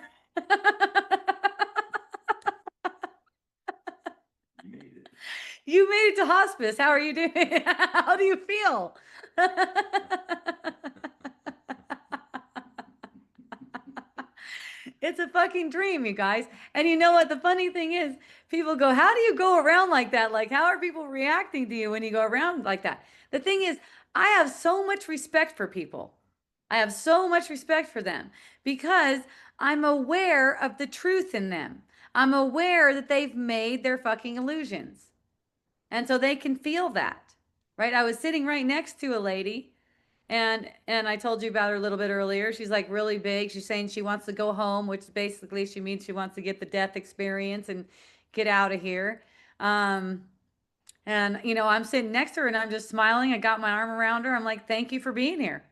Speaker 3: made it.
Speaker 1: You made it to hospice. How are you doing? How do you feel? It's a fucking dream, you guys. And you know what? The funny thing is, people go, how do you go around like that? Like, how are people reacting to you when you go around like that? The thing is, I have so much respect for people. I have so much respect for them because I'm aware of the truth in them. I'm aware that they've made their fucking illusions. And so they can feel that, right? I was sitting right next to a lady and I told you about her a little bit earlier. She's like really big. She's saying she wants to go home, which basically she means she wants to get the death experience and get out of here. Um, and you know, I'm sitting next to her and I'm just smiling. I got my arm around her. I'm like, "Thank you for being here."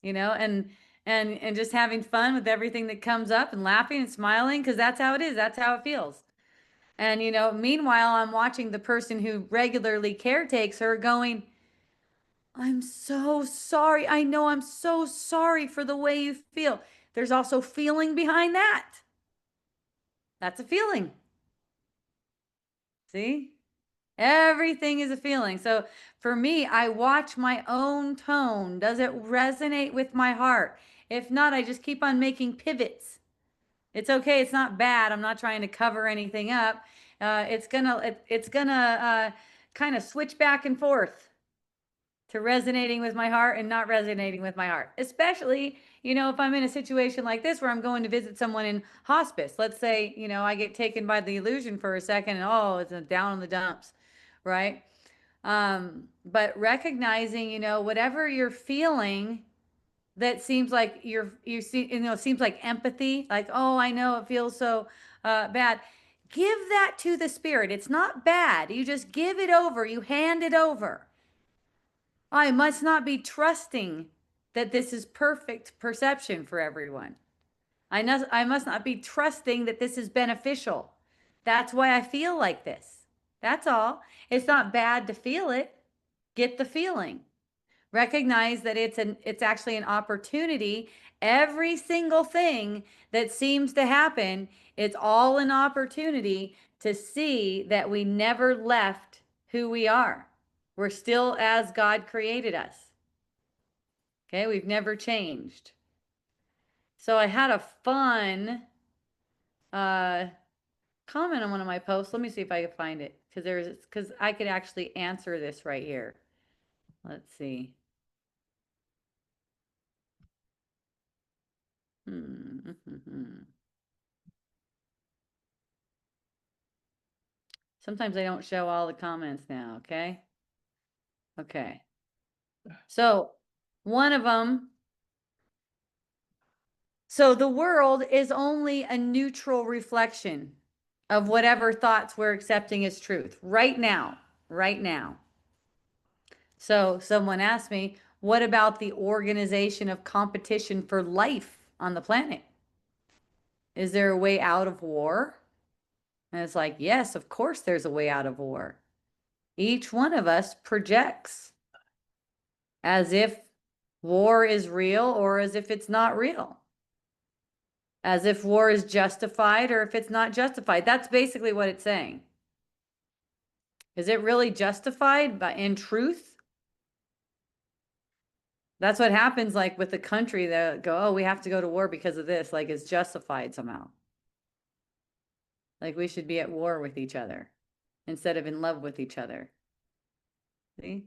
Speaker 1: You know, and just having fun with everything that comes up and laughing and smiling because that's how it is. That's how it feels. And you know, meanwhile, I'm watching the person who regularly caretakes her going, I'm so sorry. I know I'm so sorry for the way you feel. There's also feeling behind that. That's a feeling. See? Everything is a feeling. So for me, I watch my own tone. Does it resonate with my heart? If not, I just keep on making pivots. It's okay. It's not bad. I'm not trying to cover anything up. It's gonna kind of switch back and forth to resonating with my heart and not resonating with my heart. Especially, you know, if I'm in a situation like this where I'm going to visit someone in hospice. Let's say, you know, I get taken by the illusion for a second and oh, it's down in the dumps, right? But recognizing, you know, whatever you're feeling that seems like you see, you know, seems like empathy, like, oh, I know it feels so bad. Give that to the spirit. It's not bad. You just give it over. You hand it over. I must not be trusting that this is perfect perception for everyone. I must not be trusting that this is beneficial. That's why I feel like this. That's all. It's not bad to feel it. Get the feeling. Recognize that it's actually an opportunity. Every single thing that seems to happen, it's all an opportunity to see that we never left who we are. We're still as God created us. Okay, we've never changed. So I had a fun uh, comment on one of my posts. Let me see if I can find it because I could actually answer this right here. Let's see. Sometimes I don't show all the comments now, okay? Okay. So one of them, so the world is only a neutral reflection of whatever thoughts we're accepting as truth right now, right now. So someone asked me, what about the organization of competition for life on the planet? Is there a way out of war? And it's like, yes, of course there's a way out of war. Each one of us projects as if war is real or as if it's not real. As if war is justified or if it's not justified. That's basically what it's saying. Is it really justified in truth? That's what happens like with the country that go, oh, we have to go to war because of this, like it's justified somehow. Like we should be at war with each other instead of in love with each other. See?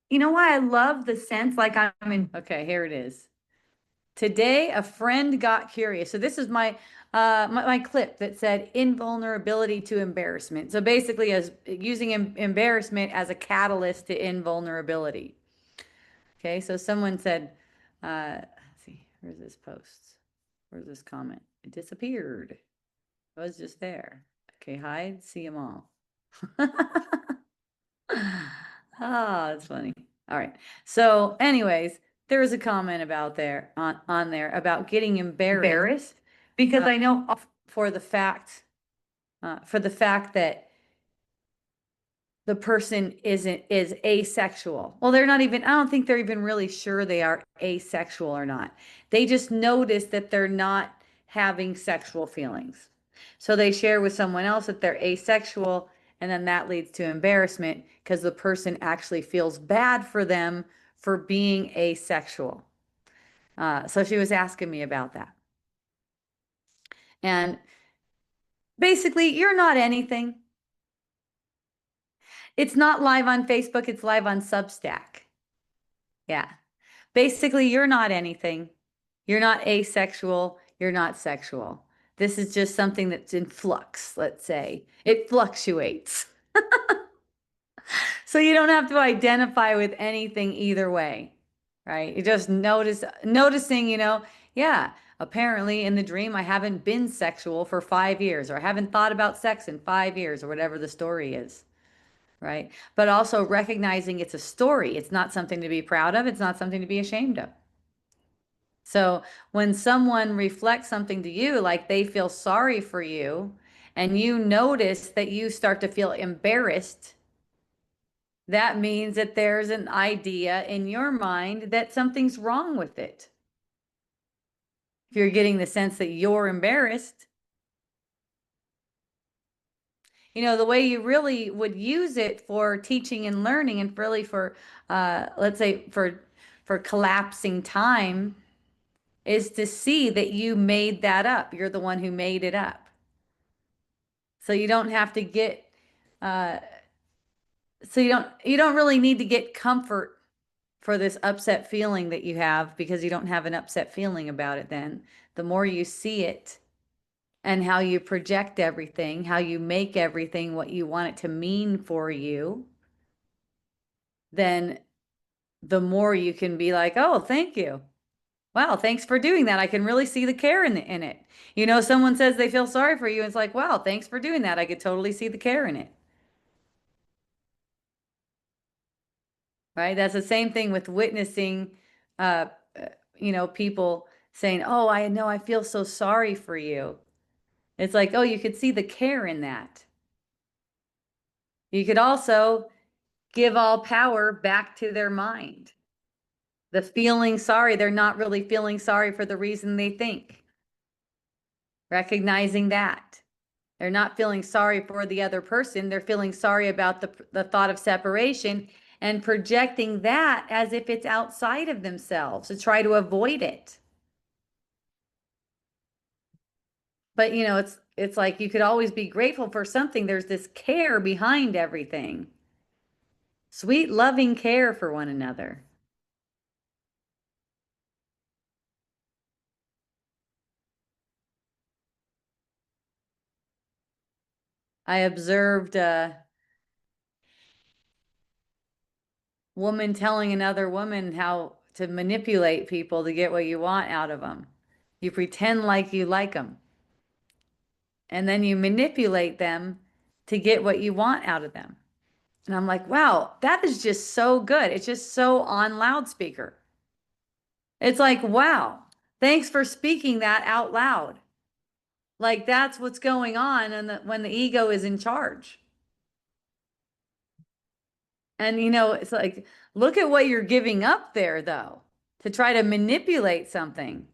Speaker 1: You know why I love the sense like I'm in, okay, here it is. Today, a friend got curious. So this is my clip that said invulnerability to embarrassment. So basically, as using embarrassment as a catalyst to invulnerability. Okay, so someone said, let's see, where's this post? Where's this comment? It disappeared. It was just there. Okay, hide, see them all. Ah, that's funny. All right. So, anyways, there was a comment about there on there about getting embarrassed because I know for the fact that the person is asexual. Well, they're not even, I don't think they're even really sure they are asexual or not. They just notice that they're not having sexual feelings. So they share with someone else that they're asexual, and then that leads to embarrassment because the person actually feels bad for them for being asexual. So she was asking me about that. And basically, you're not anything. It's not live on Facebook, it's live on Substack. Yeah. Basically, you're not anything. You're not asexual. You're not sexual. This is just something that's in flux, let's say. It fluctuates. So you don't have to identify with anything either way, right? You just noticing, yeah, apparently in the dream, I haven't been sexual for 5 years, or I haven't thought about sex in 5 years, or whatever the story is. Right? But also recognizing it's a story. It's not something to be proud of. It's not something to be ashamed of. So when someone reflects something to you, like they feel sorry for you, and you notice that you start to feel embarrassed, that means that there's an idea in your mind that something's wrong with it. If you're getting the sense that you're embarrassed, the way you really would use it for teaching and learning and really for, let's say for collapsing time is to see that you made that up. You're the one who made it up. So you don't have to get, so you don't really need to get comfort for this upset feeling that you have because you don't have an upset feeling about it then. The more you see it, and how you project everything, how you make everything what you want it to mean for you, then the more you can be like, oh, thank you. Wow, thanks for doing that. I can really see the care in it. Someone says they feel sorry for you. And it's like, wow, thanks for doing that. I could totally see the care in it. Right? That's the same thing with witnessing, people saying, oh, I know, I feel so sorry for you. It's like, oh, you could see the care in that. You could also give all power back to their mind. The feeling sorry, they're not really feeling sorry for the reason they think. Recognizing that. They're not feeling sorry for the other person. They're feeling sorry about the thought of separation and projecting that as if it's outside of themselves to try to avoid it. But it's like you could always be grateful for something. There's this care behind everything. Sweet, loving care for one another. I observed a woman telling another woman how to manipulate people to get what you want out of them. You pretend like you like them, and then you manipulate them to get what you want out of them. And I'm like, wow, that is just so good. It's just so on loudspeaker. It's like, wow, thanks for speaking that out loud. Like that's what's going on and when the ego is in charge. And it's like, look at what you're giving up there, though, to try to manipulate something,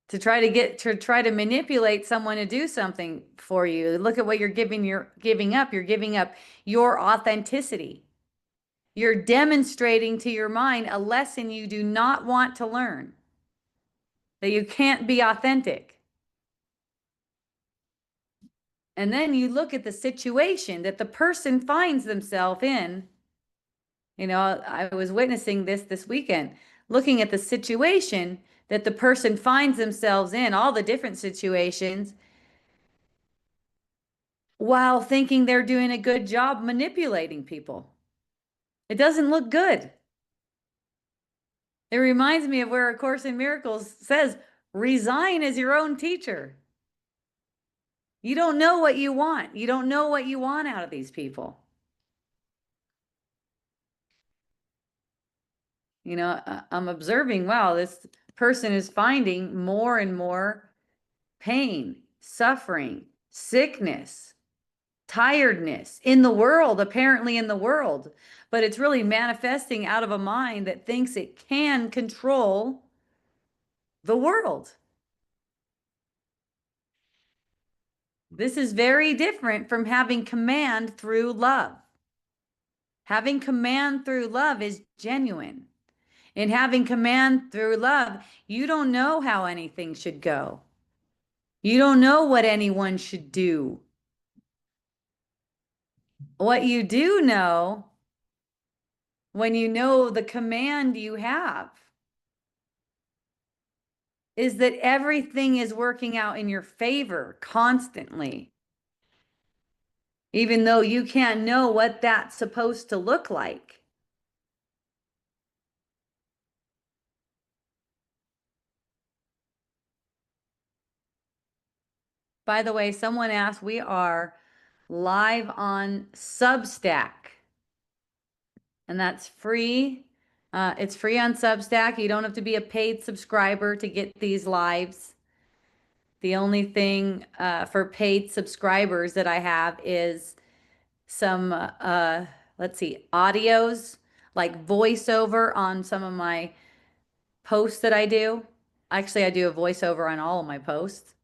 Speaker 1: to try to manipulate someone to do something for you. Look at what you're giving up. You're giving up your authenticity. You're demonstrating to your mind a lesson you do not want to learn, that you can't be authentic. And then you look at the situation that the person finds themselves in. I was witnessing this weekend, looking at the situation that the person finds themselves in, all the different situations, while thinking they're doing a good job manipulating people. It doesn't look good. It reminds me of where A Course in Miracles says, resign as your own teacher. You don't know what you want. You don't know what you want out of these people. I'm observing, wow, this person is finding more and more pain, suffering, sickness, tiredness in the world, apparently in the world. But it's really manifesting out of a mind that thinks it can control the world. This is very different from having command through love. Having command through love is genuine. In having command through love, you don't know how anything should go. You don't know what anyone should do. What you do know, when you know the command you have, is that everything is working out in your favor constantly, even though you can't know what that's supposed to look like. By the way, someone asked, we are live on Substack, and that's free. It's free on Substack. You don't have to be a paid subscriber to get these lives. The only thing for paid subscribers that I have is some, let's see, audios, like voiceover on some of my posts that I do. Actually, I do a voiceover on all of my posts.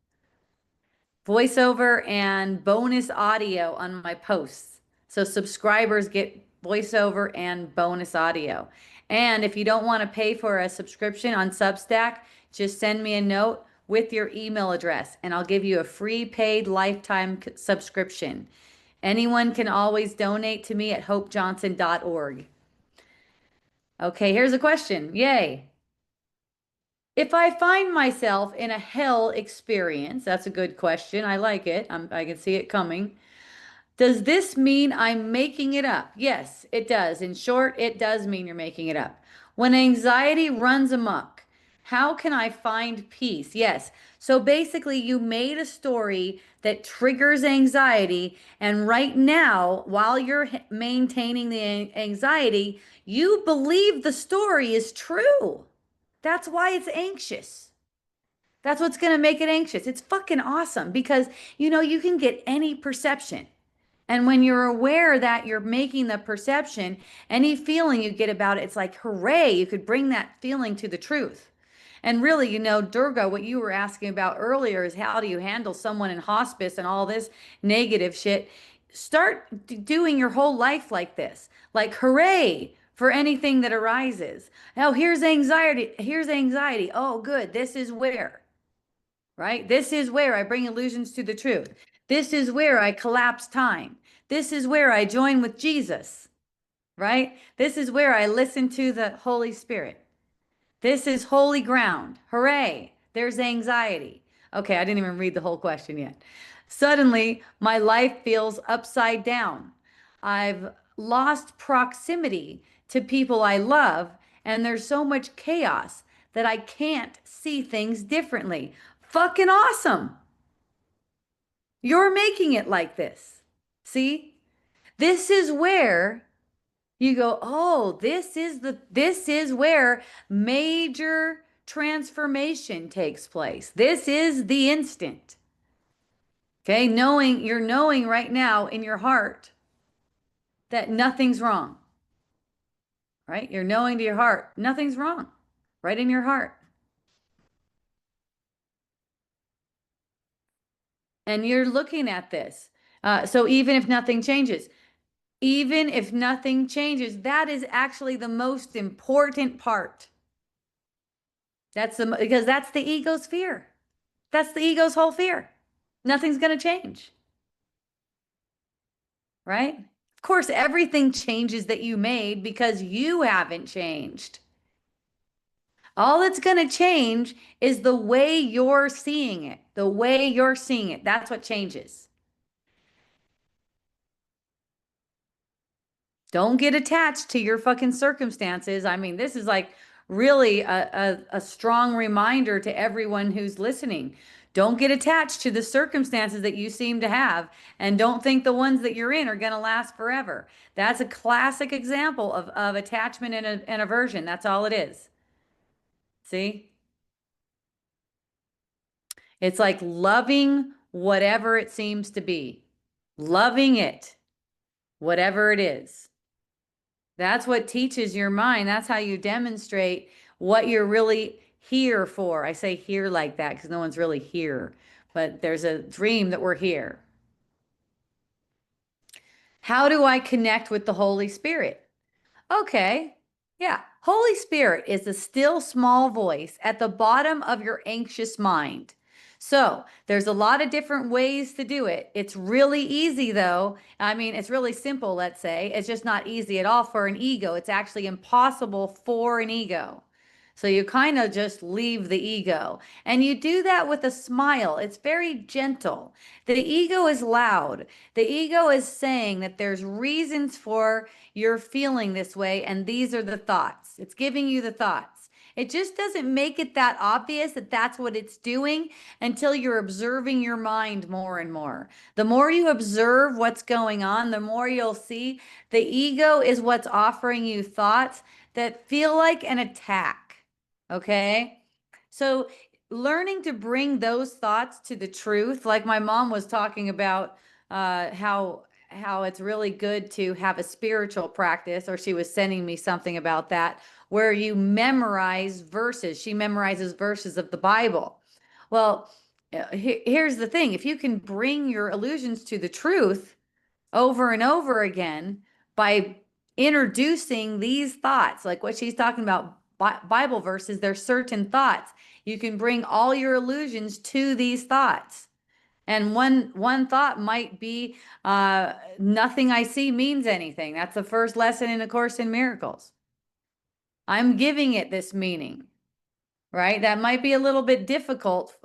Speaker 1: Voiceover and bonus audio on my posts. So subscribers get voiceover and bonus audio. And if you don't want to pay for a subscription on Substack, just send me a note with your email address and I'll give you a free paid lifetime subscription. Anyone can always donate to me at hopejohnson.org. Okay, here's a question. Yay. If I find myself in a hell experience, that's a good question. I like it. I can see it coming. Does this mean I'm making it up? Yes, it does. In short, it does mean you're making it up. When anxiety runs amok, how can I find peace? Yes. So basically, you made a story that triggers anxiety. And right now, while you're maintaining the anxiety, you believe the story is true. That's why it's anxious. That's what's going to make it anxious. It's fucking awesome because, you can get any perception. And when you're aware that you're making the perception, any feeling you get about it, it's like, hooray, you could bring that feeling to the truth. And really, Durga, what you were asking about earlier is how do you handle someone in hospice and all this negative shit? Start doing your whole life like this. Like, hooray for anything that arises. Oh, here's anxiety. Here's anxiety. Oh, good. This is where, right? This is where I bring illusions to the truth. This is where I collapse time. This is where I join with Jesus, right? This is where I listen to the Holy Spirit. This is holy ground. Hooray. There's anxiety. Okay, I didn't even read the whole question yet. Suddenly, my life feels upside down. I've lost proximity to people I love, and there's so much chaos that I can't see things differently. Fucking awesome. You're making it like this. See, this is where you go, oh, this is where major transformation takes place. This is the instant. Okay, you're knowing right now in your heart that nothing's wrong. Right? You're knowing to your heart, nothing's wrong. Right in your heart. And you're looking at this. So even if nothing changes, that is actually the most important part. Because that's the ego's fear. That's the ego's whole fear. Nothing's going to change. Right? Of course, everything changes that you made because you haven't changed. All that's going to change is the way you're seeing it. The way you're seeing it. That's what changes. Don't get attached to your fucking circumstances. I mean, this is like really a strong reminder to everyone who's listening. Don't get attached to the circumstances that you seem to have, and don't think the ones that you're in are going to last forever. That's a classic example of attachment and aversion. That's all it is. See? It's like loving whatever it seems to be, loving it, whatever it is. That's what teaches your mind. That's how you demonstrate what you're really here for. I say here like that because no one's really here, but there's a dream that we're here. How do I connect with the Holy Spirit? Okay. Yeah. Holy Spirit is a still small voice at the bottom of your anxious mind. So there's a lot of different ways to do it. It's really easy though. I mean, it's really simple, let's say. It's just not easy at all for an ego. It's actually impossible for an ego. So you kind of just leave the ego. And you do that with a smile. It's very gentle. The ego is loud. The ego is saying that there's reasons for you're feeling this way, and these are the thoughts. It's giving you the thoughts. It just doesn't make it that obvious that that's what it's doing until you're observing your mind more and more. The more you observe what's going on, the more you'll see the ego is what's offering you thoughts that feel like an attack. Okay? So learning to bring those thoughts to the truth, like my mom was talking about how it's really good to have a spiritual practice, or she was sending me something about that, where you memorize verses. She memorizes verses of the Bible. Well, here's the thing. If you can bring your illusions to the truth over and over again by introducing these thoughts, like what she's talking about, Bible verses, there's certain thoughts. You can bring all your illusions to these thoughts. And one thought might be, nothing I see means anything. That's the first lesson in A Course in Miracles. I'm giving it this meaning, right? That might be a little bit difficult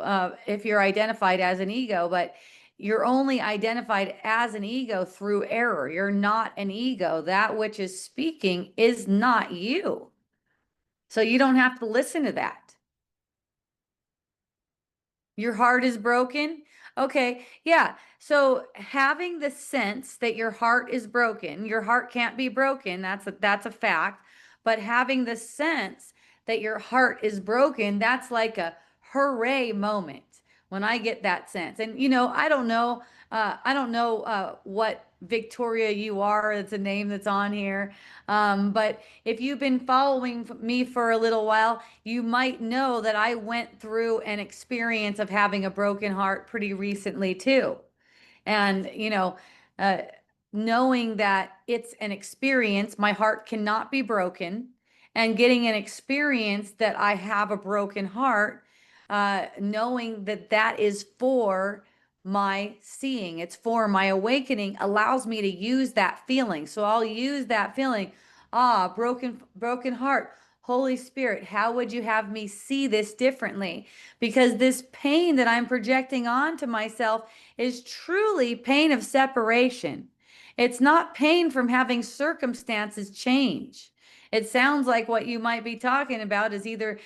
Speaker 1: if you're identified as an ego, but you're only identified as an ego through error. You're not an ego. That which is speaking is not you. So you don't have to listen to that. Your heart is broken. Okay, yeah. So having the sense that your heart is broken, your heart can't be broken. That's a fact. But having the sense that your heart is broken, that's like a hooray moment when I get that sense. And I don't know what Victoria you are. It's a name that's on here. But if you've been following me for a little while, you might know that I went through an experience of having a broken heart pretty recently too. And, knowing that it's an experience, my heart cannot be broken, and getting an experience that I have a broken heart, knowing that that is for my seeing, it's for my awakening, allows me to use that feeling. So I'll use that feeling, broken heart. Holy Spirit, how would you have me see this differently? Because this pain that I'm projecting onto myself is truly pain of separation. It's not pain from having circumstances change. It sounds like what you might be talking about is either,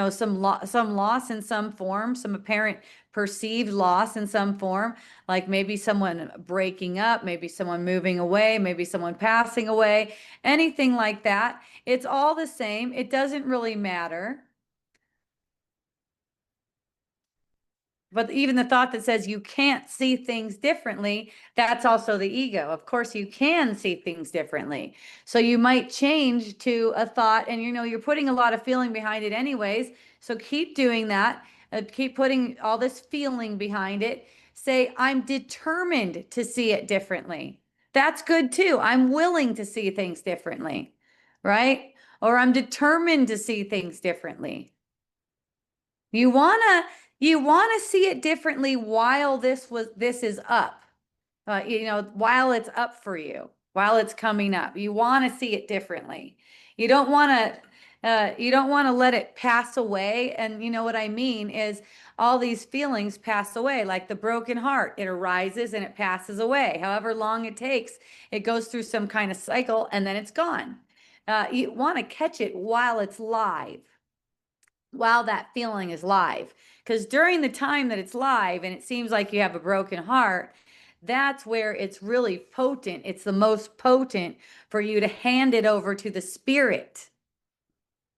Speaker 1: some loss in some form, some apparent perceived loss in some form, like maybe someone breaking up, maybe someone moving away, maybe someone passing away, anything like that. It's all the same. It doesn't really matter. But even the thought that says you can't see things differently, that's also the ego. Of course, you can see things differently. So you might change to a thought, and you're putting a lot of feeling behind it anyways. So keep doing that. Keep putting all this feeling behind it. Say, I'm determined to see it differently. That's good too. I'm willing to see things differently, right? Or I'm determined to see things differently. You wanna you wanna see it differently while this is up. While it's up for you, while it's coming up. You want to see it differently. You don't want to let it pass away. And you know what I mean is all these feelings pass away, like the broken heart. It arises and it passes away. However long it takes, it goes through some kind of cycle and then it's gone. You want to catch it while it's live, while that feeling is live. Because during the time that it's live and it seems like you have a broken heart, that's where it's really potent. It's the most potent for you to hand it over to the spirit.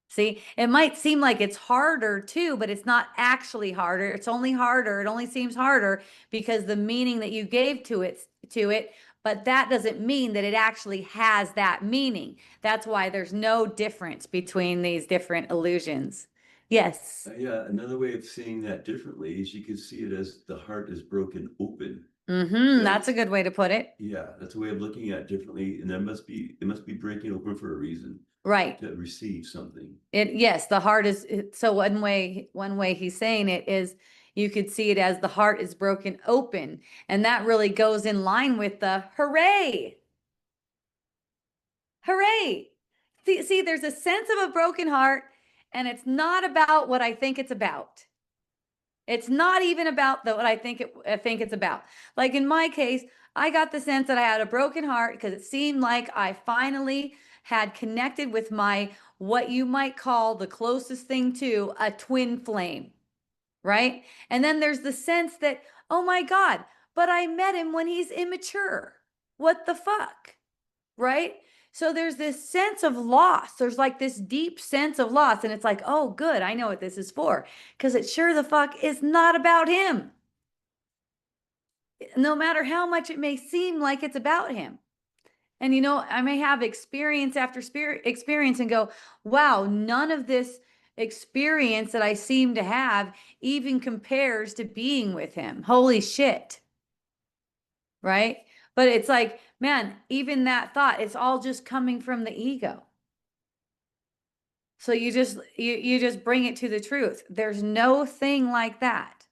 Speaker 1: See, it might seem like it's harder too, but it's not actually harder. It's only harder. It only seems harder because the meaning that you gave to it, but that doesn't mean that it actually has that meaning. That's why there's no difference between these different illusions. Yes.
Speaker 3: Yeah, another way of seeing that differently is you could see it as the heart is broken open.
Speaker 1: That's a good way to put it.
Speaker 3: Yeah, that's a way of looking at it differently, and it must be breaking open for a reason,
Speaker 1: Right.
Speaker 3: to receive something.
Speaker 1: Yes, the heart is, so one way he's saying it is you could see it as the heart is broken open. And that really goes in line with the hooray. Hooray. See, there's a sense of a broken heart, and it's not about what I think it's about. It's not even about what I think it's about. Like in my case, I got the sense that I had a broken heart because it seemed like I finally had connected with my, what you might call the closest thing to a twin flame, right? And then there's the sense that, oh my God, but I met him when he's immature. What the fuck? Right? So there's this sense of loss. There's like this deep sense of loss. And it's like, oh, good. I know what this is for. Because it sure the fuck is not about him. No matter how much it may seem like it's about him. And I may have experience after experience and go, wow, none of this experience that I seem to have even compares to being with him. Holy shit. Right? But it's like, man, even that thought, it's all just coming from the ego. So you just bring it to the truth. There's no thing like that.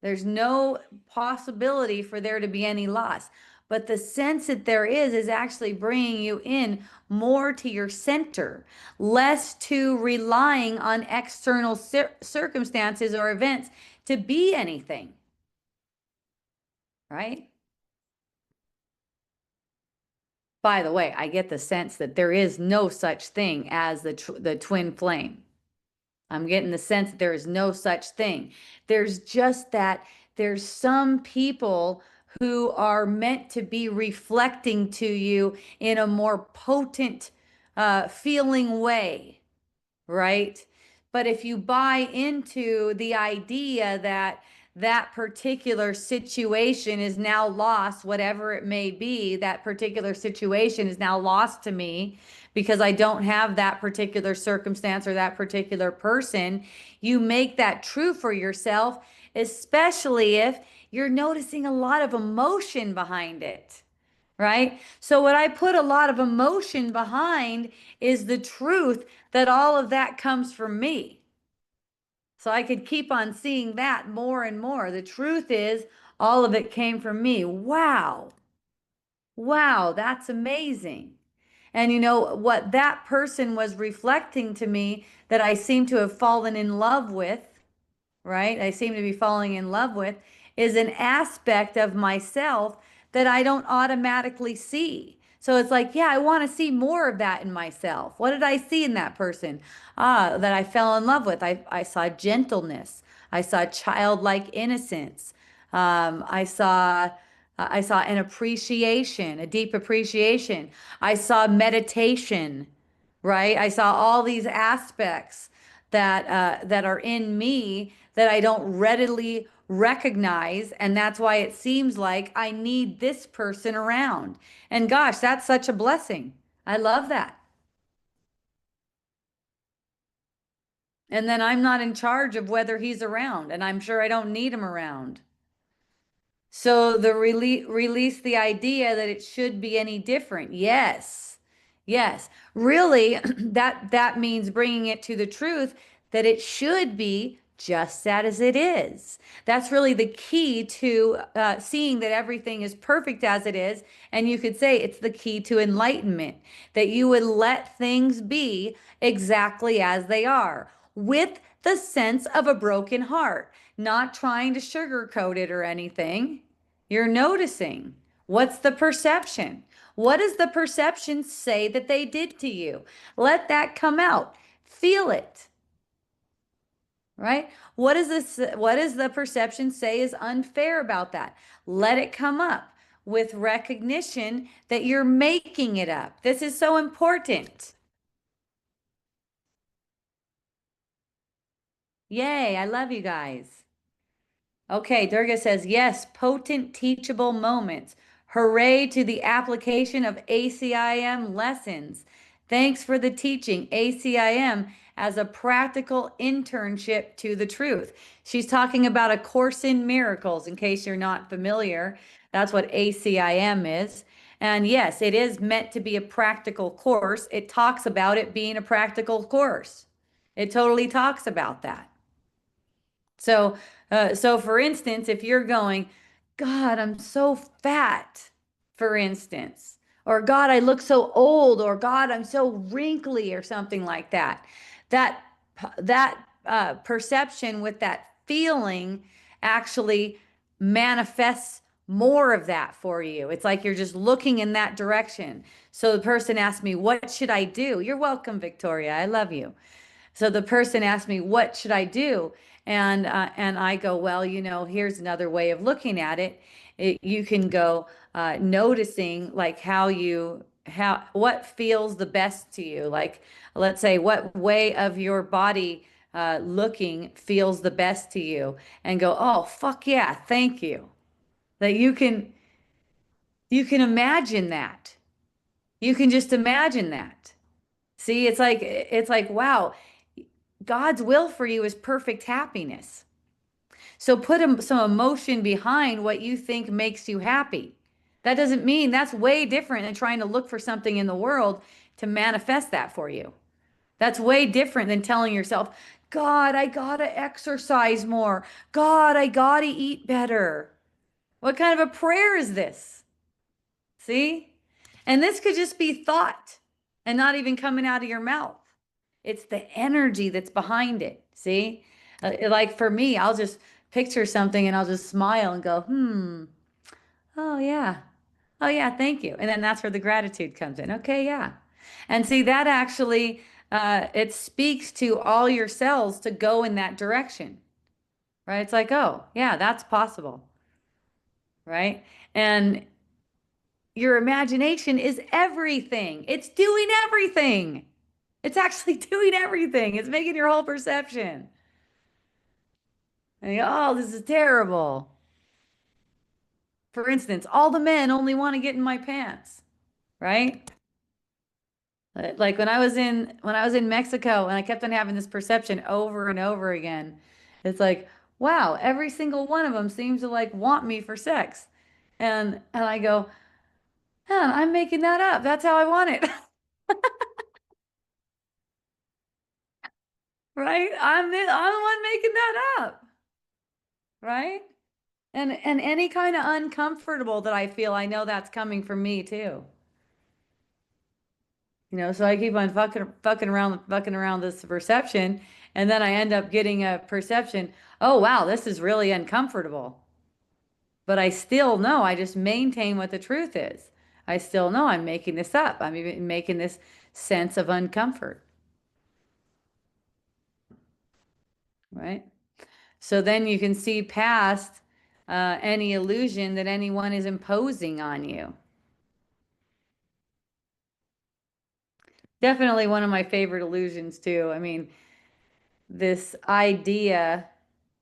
Speaker 1: There's no possibility for there to be any loss. But the sense that there is actually bringing you in more to your center, less to relying on external circumstances or events to be anything. Right? By the way, I get the sense that there is no such thing as the twin flame. I'm getting the sense that there is no such thing. There's just that there's some people who are meant to be reflecting to you in a more potent feeling way, right? But if you buy into the idea that that particular situation is now lost, whatever it may be, that particular situation is now lost to me because I don't have that particular circumstance or that particular person, you make that true for yourself, especially if you're noticing a lot of emotion behind it. Right? So what I put a lot of emotion behind is the truth that all of that comes from me. So I could keep on seeing that more and more. The truth is all of it came from me. Wow. Wow, that's amazing. And you know what that person was reflecting to me that I seem to have fallen in love with, right? I seem to be falling in love with is an aspect of myself that I don't automatically see. So it's like, yeah, I want to see more of that in myself. What did I see in that person? That I fell in love with. I saw gentleness. I saw childlike innocence. I saw an appreciation, a deep appreciation. I saw meditation, right? I saw all these aspects that are in me that I don't readily recognize, and that's why it seems like I need this person around. And gosh, that's such a blessing. I love that. And then I'm not in charge of whether he's around, and I'm sure I don't need him around. So the release the idea that it should be any different. Yes. Yes. Really, that means bringing it to the truth that it should be just that as it is. That's really the key to seeing that everything is perfect as it is. And you could say it's the key to enlightenment, that you would let things be exactly as they are with the sense of a broken heart, not trying to sugarcoat it or anything. You're noticing. What's the perception? What does the perception say that they did to you? Let that come out. Feel it. Right? What does the perception say is unfair about that? Let it come up with recognition that you're making it up. This is so important. Yay, I love you guys. Okay, Durga says, yes, potent teachable moments. Hooray to the application of ACIM lessons. Thanks for the teaching, ACIM, as a practical internship to the truth. She's talking about A Course in Miracles, in case you're not familiar. That's what ACIM is. And yes, it is meant to be a practical course. It talks about it being a practical course. It totally talks about that. So, so for instance, if you're going, God, I'm so fat, for instance, or God, I look so old, or God, I'm so wrinkly, or something like that, that perception with that feeling actually manifests more of that for you. It's like you're just looking in that direction. So the person asked me, what should I do? You're welcome, Victoria. I love you. So the person asked me, what should I do? And I go, well, here's another way of looking at it. You can go noticing like what feels the best to you. Like, let's say, what way of your body looking feels the best to you, and go, oh, fuck yeah, thank you. That you can imagine that. You can just imagine that. See, it's like, wow, God's will for you is perfect happiness. So put some emotion behind what you think makes you happy. That doesn't mean that's way different than trying to look for something in the world to manifest that for you. That's way different than telling yourself, God, I gotta exercise more. God, I gotta eat better. What kind of a prayer is this? See? And this could just be thought and not even coming out of your mouth. It's the energy that's behind it. See? Like for me, I'll just picture something and I'll just smile and go, oh yeah. Oh yeah, thank you. And then that's where the gratitude comes in. Okay, yeah. And see, that actually, it speaks to all your cells to go in that direction, right? It's like, oh, yeah, that's possible, right? And your imagination is everything. It's doing everything. It's actually doing everything. It's making your whole perception. And you go, oh, this is terrible. For instance, all the men only want to get in my pants, right? Like when I was in Mexico and I kept on having this perception over and over again. It's like, wow, every single one of them seems to like want me for sex. And I go, huh, I'm making that up. That's how I want it. Right? I'm the one making that up. Right? And any kind of uncomfortable that I feel, I know that's coming from me too. So I keep on fucking around this perception, and then I end up getting a perception, oh wow, this is really uncomfortable. But I still know, I just maintain what the truth is. I still know I'm making this up. I'm even making this sense of uncomfort, right? So then you can see past any illusion that anyone is imposing on you. Definitely one of my favorite illusions too. I mean, this idea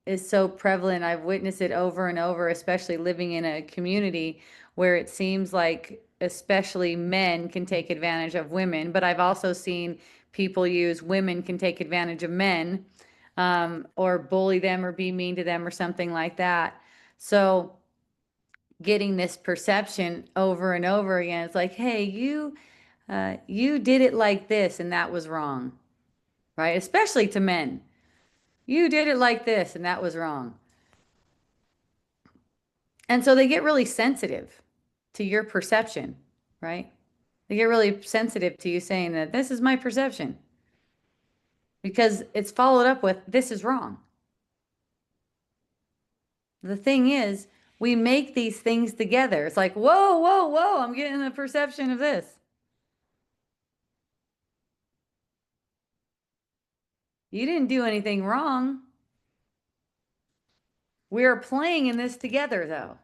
Speaker 1: is so prevalent. I've witnessed it over and over, especially living in a community where it seems like especially men can take advantage of women, but I've also seen people use women can take advantage of men, or bully them or be mean to them or something like that. So getting this perception over and over again, it's like, hey, you did it like this and that was wrong, right? Especially to men. You did it like this and that was wrong. And so they get really sensitive to your perception, right? They get really sensitive to you saying that this is my perception because it's followed up with this is wrong. The thing is, we make these things together. It's like, whoa, whoa, whoa, I'm getting a perception of this. You didn't do anything wrong. We are playing in this together, though.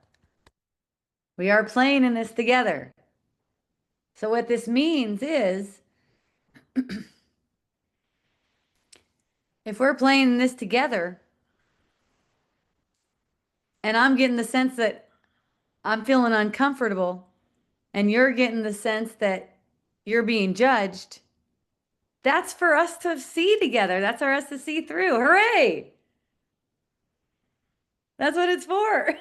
Speaker 1: We are playing in this together. So, what this means is if we're playing in this together, and I'm getting the sense that I'm feeling uncomfortable, and you're getting the sense that you're being judged, that's for us to see together. That's for us to see through. Hooray! That's what it's for.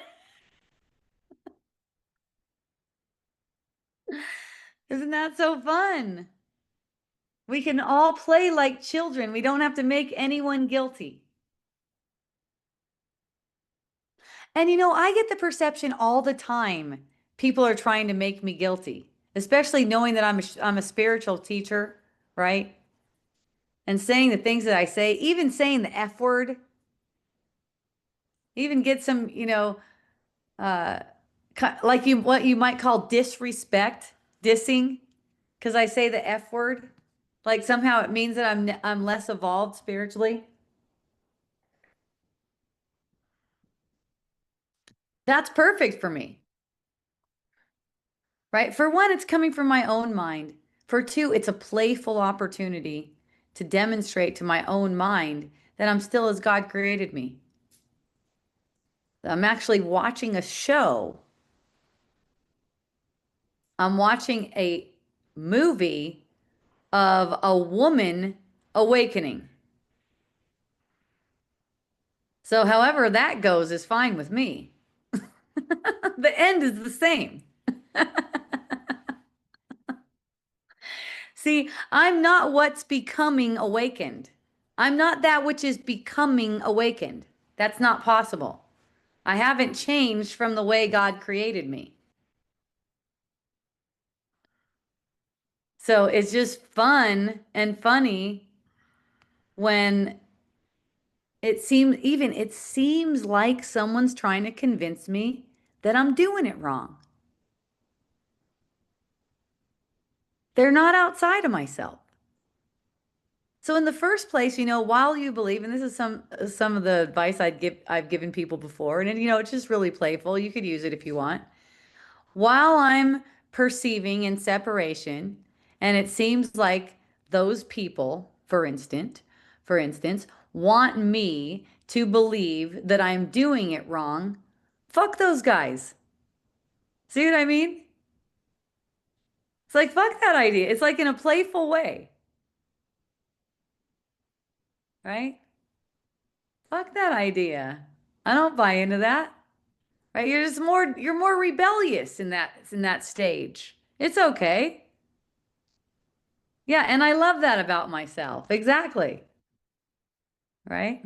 Speaker 1: Isn't that so fun? We can all play like children. We don't have to make anyone guilty. And I get the perception all the time people are trying to make me guilty, especially knowing that I'm a spiritual teacher, right? And saying the things that I say, even saying the F word, even get some, uh, like what you might call disrespect, dissing, because I say the F word. Like somehow it means that I'm less evolved spiritually. That's perfect for me, right? For one, it's coming from my own mind. For two, it's a playful opportunity to demonstrate to my own mind that I'm still as God created me. I'm actually watching a show. I'm watching a movie of a woman awakening. So, however that goes is fine with me. The end is the same. See, I'm not what's becoming awakened. I'm not that which is becoming awakened. That's not possible. I haven't changed from the way God created me. So it's just fun and funny when it seems like someone's trying to convince me that I'm doing it wrong. They're not outside of myself. So in the first place, while you believe, and this is some of the advice I've given people before, and it's just really playful. You could use it if you want. While I'm perceiving in separation, and it seems like those people, for instance, want me to believe that I'm doing it wrong, fuck those guys. See what I mean? It's like, fuck that idea. It's like in a playful way, right? Fuck that idea. I don't buy into that. Right? You're more rebellious in that stage. It's okay. Yeah, and I love that about myself. Exactly. Right?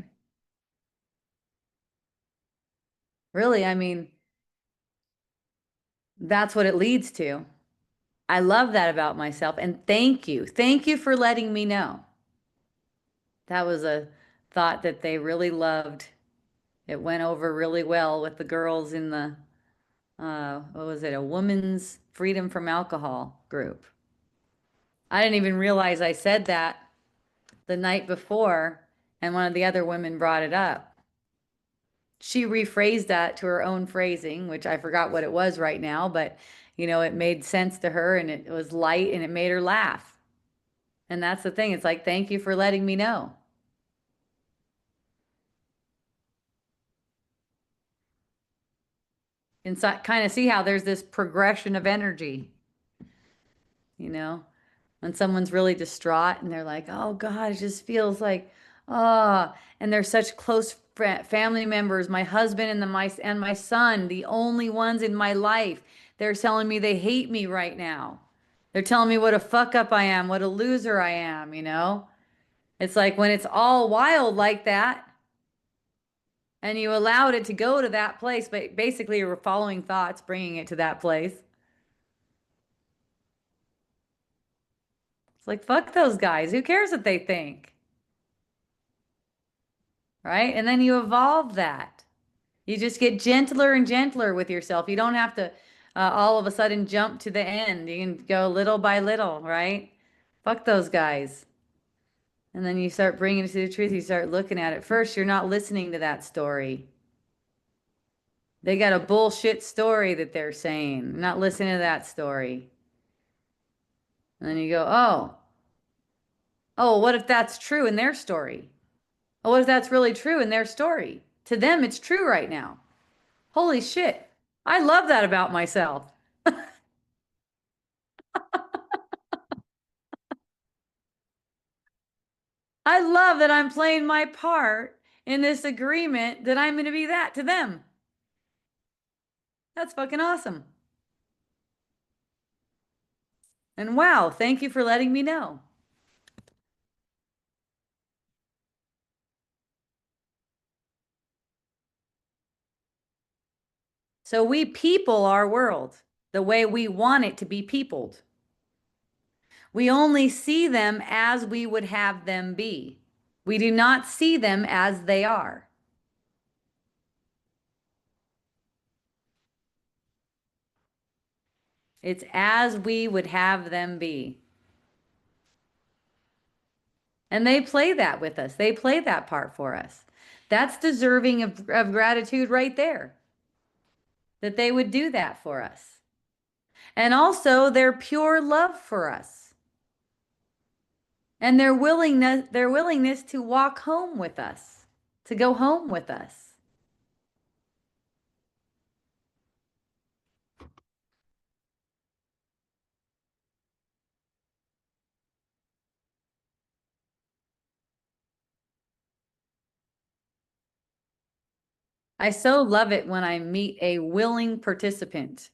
Speaker 1: Really, I mean, that's what it leads to. I love that about myself. And thank you. Thank you for letting me know. That was a thought that they really loved. It went over really well with the girls in the what was it? A woman's freedom from alcohol group. I didn't even realize I said that the night before, and one of the other women brought it up. She rephrased that to her own phrasing, which I forgot what it was right now, but it made sense to her and it was light and it made her laugh. And that's the thing. It's like, thank you for letting me know. And so kind of see how there's this progression of energy, you know, when someone's really distraught and they're like, oh God, it just feels like, oh, and they're such close family members, my husband and my son, the only ones in my life. They're telling me they hate me right now. They're telling me what a fuck up I am, what a loser I am, It's like when it's all wild like that and you allowed it to go to that place, but basically you were following thoughts, bringing it to that place. It's like, fuck those guys. Who cares what they think? Right? And then you evolve that. You just get gentler and gentler with yourself. You don't have to all of a sudden jump to the end. You can go little by little, right? Fuck those guys. And then you start bringing it to the truth. You start looking at it. First, you're not listening to that story. They got a bullshit story that they're saying. I'm not listening to that story. And then you go, oh, what if that's true in their story? Oh, what if that's really true in their story? To them, it's true right now. Holy shit. I love that about myself. I love that I'm playing my part in this agreement that I'm going to be that to them. That's fucking awesome. And wow, thank you for letting me know. So we people our world the way we want it to be peopled. We only see them as we would have them be. We do not see them as they are. It's as we would have them be. And they play that with us. They play that part for us. That's deserving of gratitude right there, that they would do that for us. And also their pure love for us. And their willingness to walk home with us, to go home with us. I so love it when I meet a willing participant.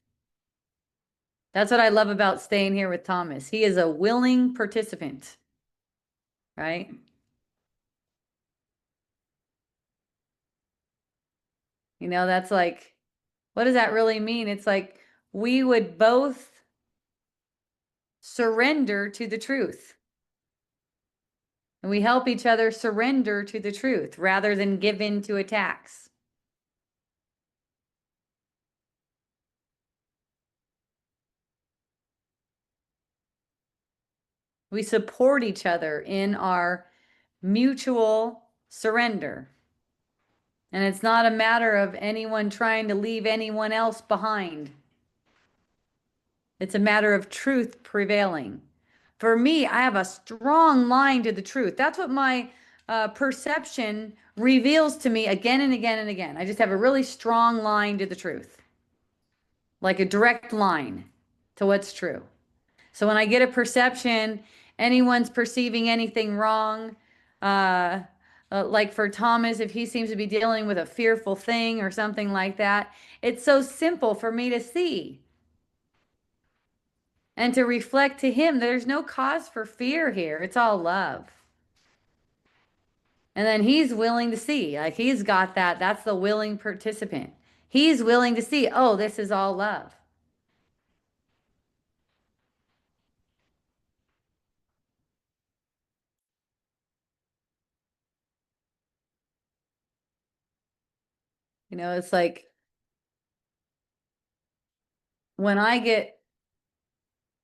Speaker 1: That's what I love about staying here with Thomas. He is a willing participant, right? That's like, what does that really mean? It's like we would both surrender to the truth. And we help each other surrender to the truth rather than give in to attacks. We support each other in our mutual surrender. And it's not a matter of anyone trying to leave anyone else behind. It's a matter of truth prevailing. For me, I have a strong line to the truth. That's what my perception reveals to me again and again and again. I just have a really strong line to the truth, like a direct line to what's true. So when I get a perception, anyone's perceiving anything wrong, like for Thomas, if he seems to be dealing with a fearful thing or something like that, it's so simple for me to see and to reflect to him there's no cause for fear here. It's all love. And then he's willing to see, like he's got that. That's the willing participant. He's willing to see, oh, this is all love. It's like when I get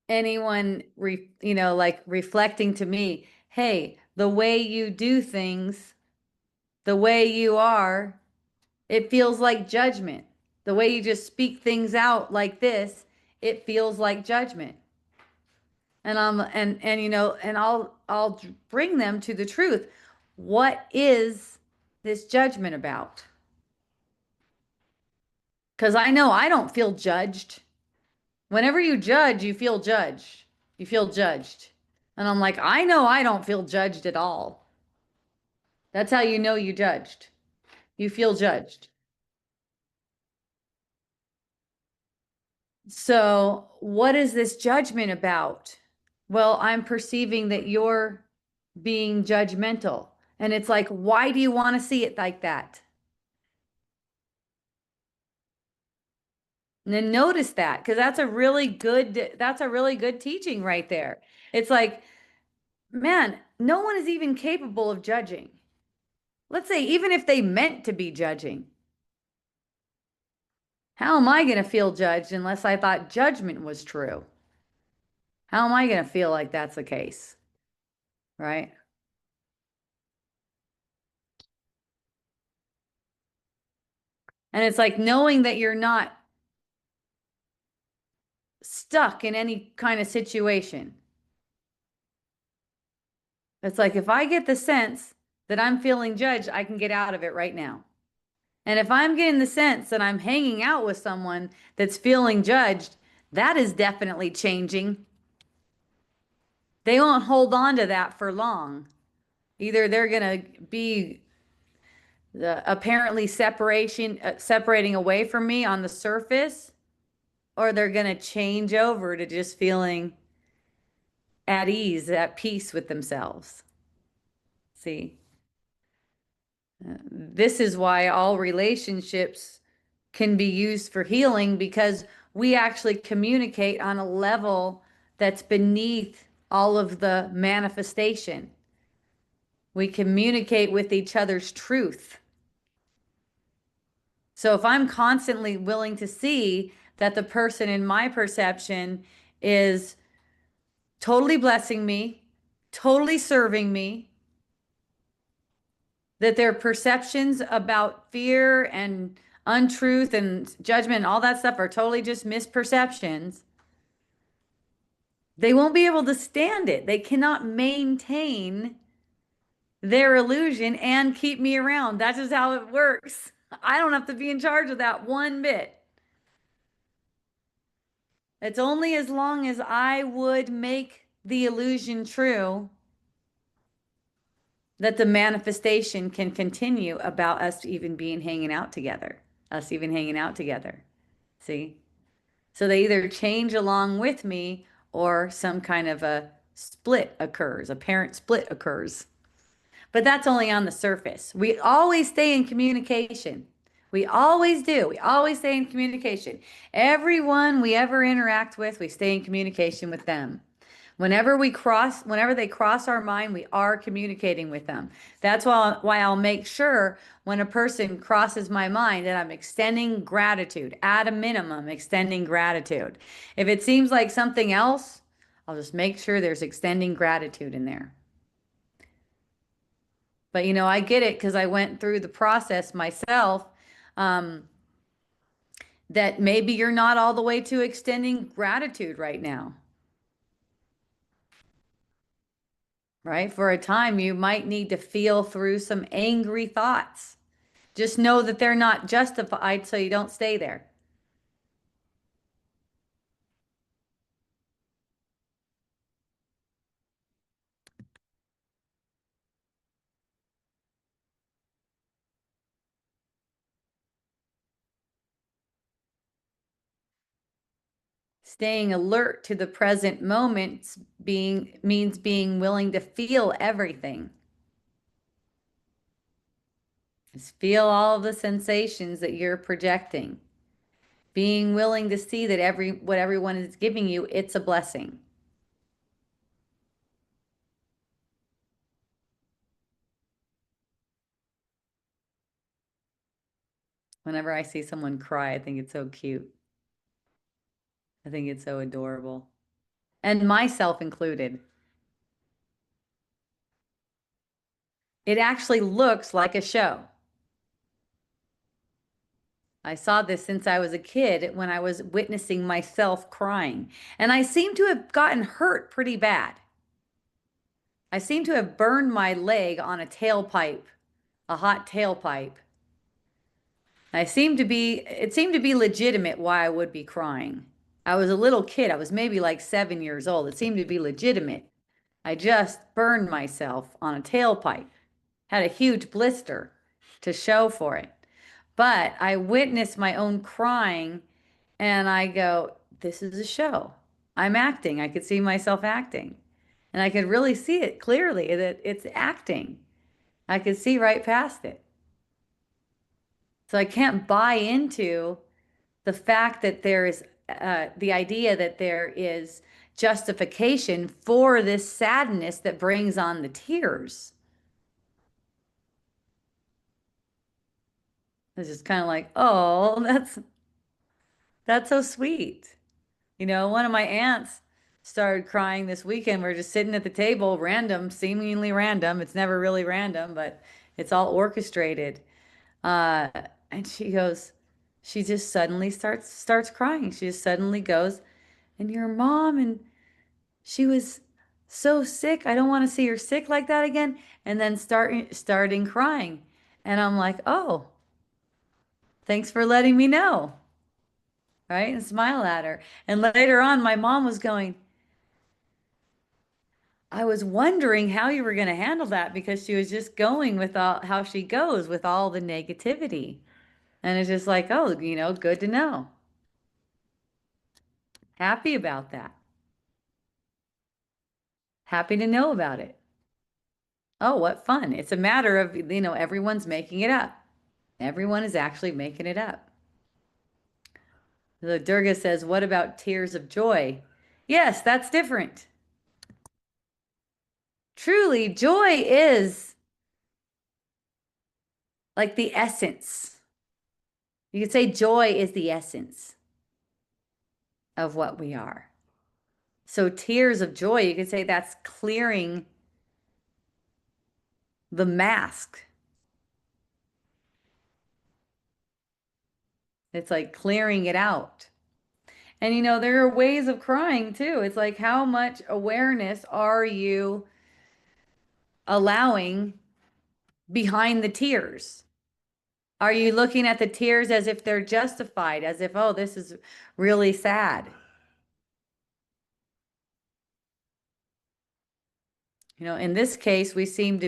Speaker 1: anyone like reflecting to me, hey, the way you do things, the way you are, it feels like judgment. The way you just speak things out like this, it feels like judgment. And and I'll bring them to the truth. What is this judgment about? Because I know I don't feel judged. Whenever you judge, you feel judged. You feel judged. And I'm like, I know I don't feel judged at all. That's how you know you judged. You feel judged. So, what is this judgment about? Well, I'm perceiving that you're being judgmental. And it's like, why do you want to see it like that? And then notice that, because that's a really good teaching right there. It's like, man, no one is even capable of judging. Let's say, even if they meant to be judging, how am I going to feel judged unless I thought judgment was true? How am I going to feel like that's the case? Right? And it's like knowing that you're not stuck in any kind of situation. It's like if I get the sense that I'm feeling judged, I can get out of it right now. And if I'm getting the sense that I'm hanging out with someone that's feeling judged, that is definitely changing. They won't hold on to that for long. Either they're going to be apparently separating away from me on the surface, or they're going to change over to just feeling at ease, at peace with themselves. See, this is why all relationships can be used for healing, because we actually communicate on a level that's beneath all of the manifestation. We communicate with each other's truth. So if I'm constantly willing to see that the person in my perception is totally blessing me, totally serving me, that their perceptions about fear and untruth and judgment and all that stuff are totally just misperceptions, they won't be able to stand it. They cannot maintain their illusion and keep me around. That's just how it works. I don't have to be in charge of that one bit. It's only as long as I would make the illusion true that the manifestation can continue about us even being hanging out together, us even hanging out together. See? So they either change along with me or some kind of a split occurs, a parent split occurs. But that's only on the surface. We always stay in communication. We always do. We always stay in communication. Everyone we ever interact with, we stay in communication with them. Whenever they cross our mind, we are communicating with them. That's why I'll make sure when a person crosses my mind that I'm extending gratitude, at a minimum, extending gratitude. If it seems like something else, I'll just make sure there's extending gratitude in there. But I get it because I went through the process myself. That maybe you're not all the way to extending gratitude right now. Right? For a time, you might need to feel through some angry thoughts. Just know that they're not justified, so you don't stay there. Staying alert to the present moment means being willing to feel everything. Just feel all the sensations that you're projecting. Being willing to see that what everyone is giving you, it's a blessing. Whenever I see someone cry, I think it's so cute. I think it's so adorable. And myself included. It actually looks like a show. I saw this since I was a kid when I was witnessing myself crying. And I seem to have gotten hurt pretty bad. I seem to have burned my leg on a tailpipe, a hot tailpipe. It seemed to be legitimate why I would be crying. I was a little kid. I was maybe like 7 years old. It seemed to be legitimate. I just burned myself on a tailpipe, had a huge blister to show for it. But I witnessed my own crying and I go, this is a show. I'm acting. I could see myself acting. And I could really see it clearly that it's acting. I could see right past it. So I can't buy into the fact that there is the idea that there is justification for this sadness that brings on the tears. It's just kind of like, oh, that's so sweet. You know, one of my aunts started crying this weekend. We're just sitting at the table, random, seemingly random. It's never really random, but it's all orchestrated. Uh, and she just suddenly starts crying. She just suddenly goes, and your mom, and she was so sick. I don't want to see her sick like that again. And then starting crying. And I'm like, oh, thanks for letting me know. Right? And smile at her. And later on, my mom was going, I was wondering how you were going to handle that because she was just going with all how she goes with all the negativity. And it's just like, oh, you know, good to know. Happy about that. Happy to know about it. Oh, what fun. It's a matter of, you know, everyone's making it up. Everyone is actually making it up. The Durga says, what about tears of joy? Yes, that's different. Truly, joy is like the essence. You could say joy is the essence of what we are. So tears of joy, you could say that's clearing the mask. It's like clearing it out. And you know, there are ways of crying too. It's like, how much awareness are you allowing behind the tears? Are you looking at the tears as if they're justified, as if, oh, this is really sad? You know, in this case, uh, we seem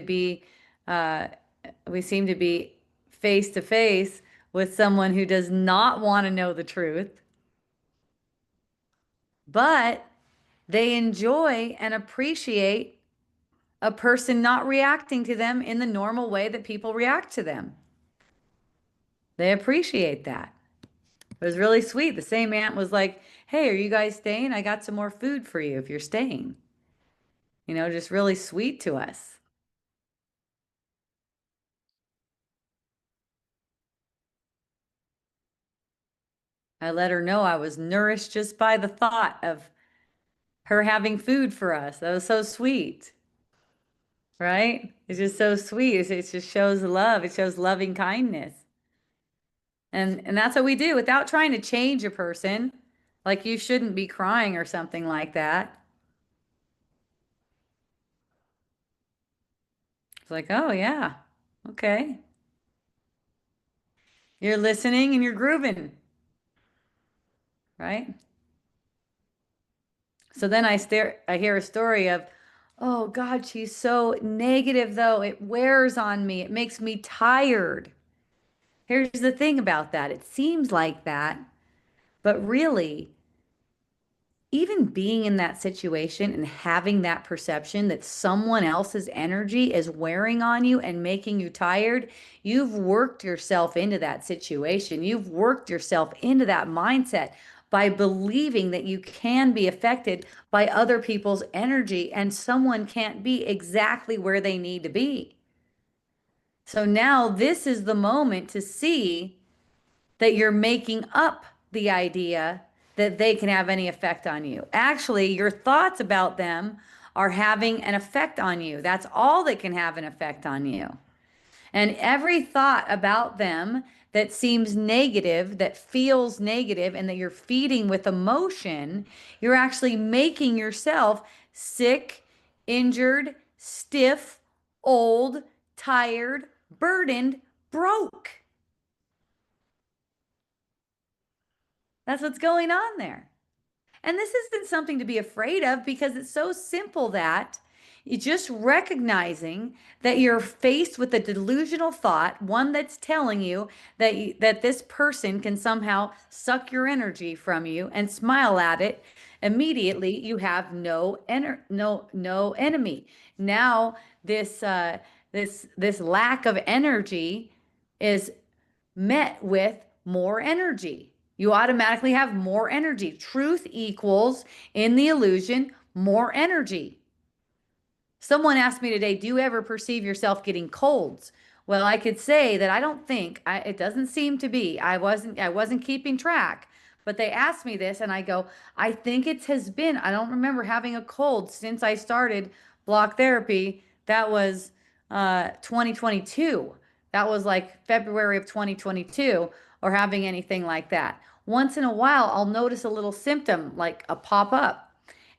Speaker 1: to be face to face with someone who does not want to know the truth, but they enjoy and appreciate a person not reacting to them in the normal way that people react to them. They appreciate that. It was really sweet. The same aunt was like, hey, are you guys staying? I got some more food for you if you're staying. You know, just really sweet to us. I let her know I was nourished just by the thought of her having food for us. That was so sweet. Right? It's just so sweet. It just shows love. It shows loving kindness. And that's what we do without trying to change a person. Like you shouldn't be crying or something like that. It's like, oh yeah, okay. You're listening and you're grooving, right? So then I hear a story of, oh God, she's so negative though. It wears on me. It makes me tired. Here's the thing about that. It seems like that, but really, even being in that situation and having that perception that someone else's energy is wearing on you and making you tired, you've worked yourself into that situation. You've worked yourself into that mindset by believing that you can be affected by other people's energy and someone can't be exactly where they need to be. So now this is the moment to see that you're making up the idea that they can have any effect on you. Actually, your thoughts about them are having an effect on you. That's all that can have an effect on you. And every thought about them that seems negative, that feels negative, and that you're feeding with emotion, you're actually making yourself sick, injured, stiff, old, tired, burdened, broke. That's what's going on there. And this isn't something to be afraid of because it's so simple that you just recognizing that you're faced with a delusional thought, one that's telling you that this person can somehow suck your energy from you and smile at it. Immediately, you have no enemy. Now, this lack of energy is met with more energy. You automatically have more energy. Truth equals, in the illusion, more energy. Someone asked me today, do you ever perceive yourself getting colds? Well, I could say that I don't think, it doesn't seem to be. I wasn't keeping track, but they asked me this and I go, I think it has been, I don't remember having a cold since I started block therapy. That was 2022. That was like February of 2022 or having anything like that. Once in a while, I'll notice a little symptom like a pop up.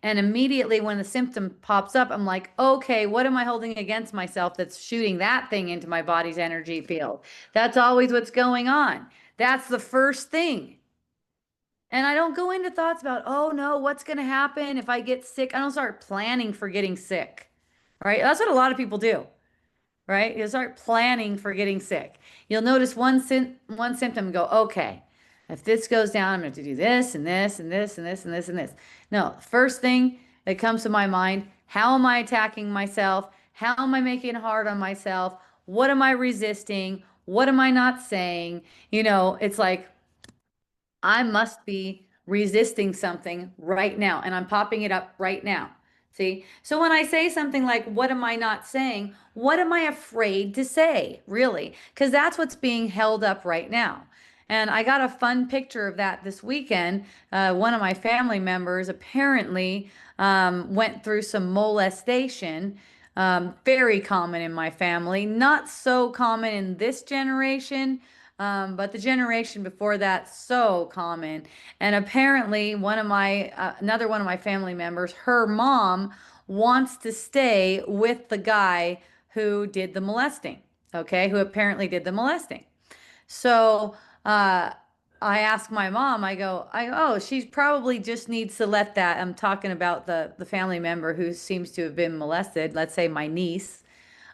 Speaker 1: And immediately when the symptom pops up, I'm like, okay, what am I holding against myself that's shooting that thing into my body's energy field? That's always what's going on. That's the first thing. And I don't go into thoughts about, oh no, what's going to happen if I get sick? I don't start planning for getting sick, right? That's what a lot of people do, right? You'll start planning for getting sick. You'll notice one symptom and go, okay, if this goes down, I'm going to do this and this and this and this and this and this. No, first thing that comes to my mind, how am I attacking myself? How am I making it hard on myself? What am I resisting? What am I not saying? It's like I must be resisting something right now, and I'm popping it up right now. See? So when I say something like, what am I not saying? What am I afraid to say, really? Because that's what's being held up right now. And I got a fun picture of that this weekend. One of my family members apparently went through some molestation. Very common in my family, not so common in this generation, but the generation before that, so common. And apparently, another one of my family members, her mom wants to stay with the guy who did the molesting, okay, who apparently did the molesting. So, I asked my mom, oh, she probably just needs to let that. I'm talking about the family member who seems to have been molested, let's say my niece.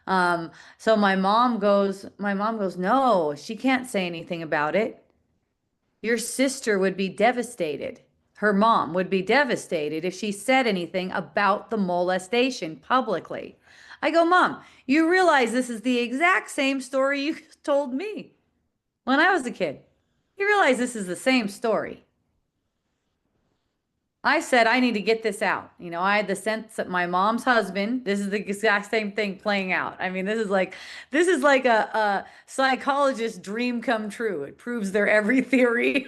Speaker 1: So my mom goes, no, she can't say anything about it. Your sister would be devastated. Her mom would be devastated if she said anything about the molestation publicly. I go, Mom, you realize this is the exact same story you told me when I was a kid. You realize this is the same story. I said, I need to get this out. I had the sense that my mom's husband, this is the exact same thing playing out. I mean, this is like a psychologist's dream come true. It proves their every theory.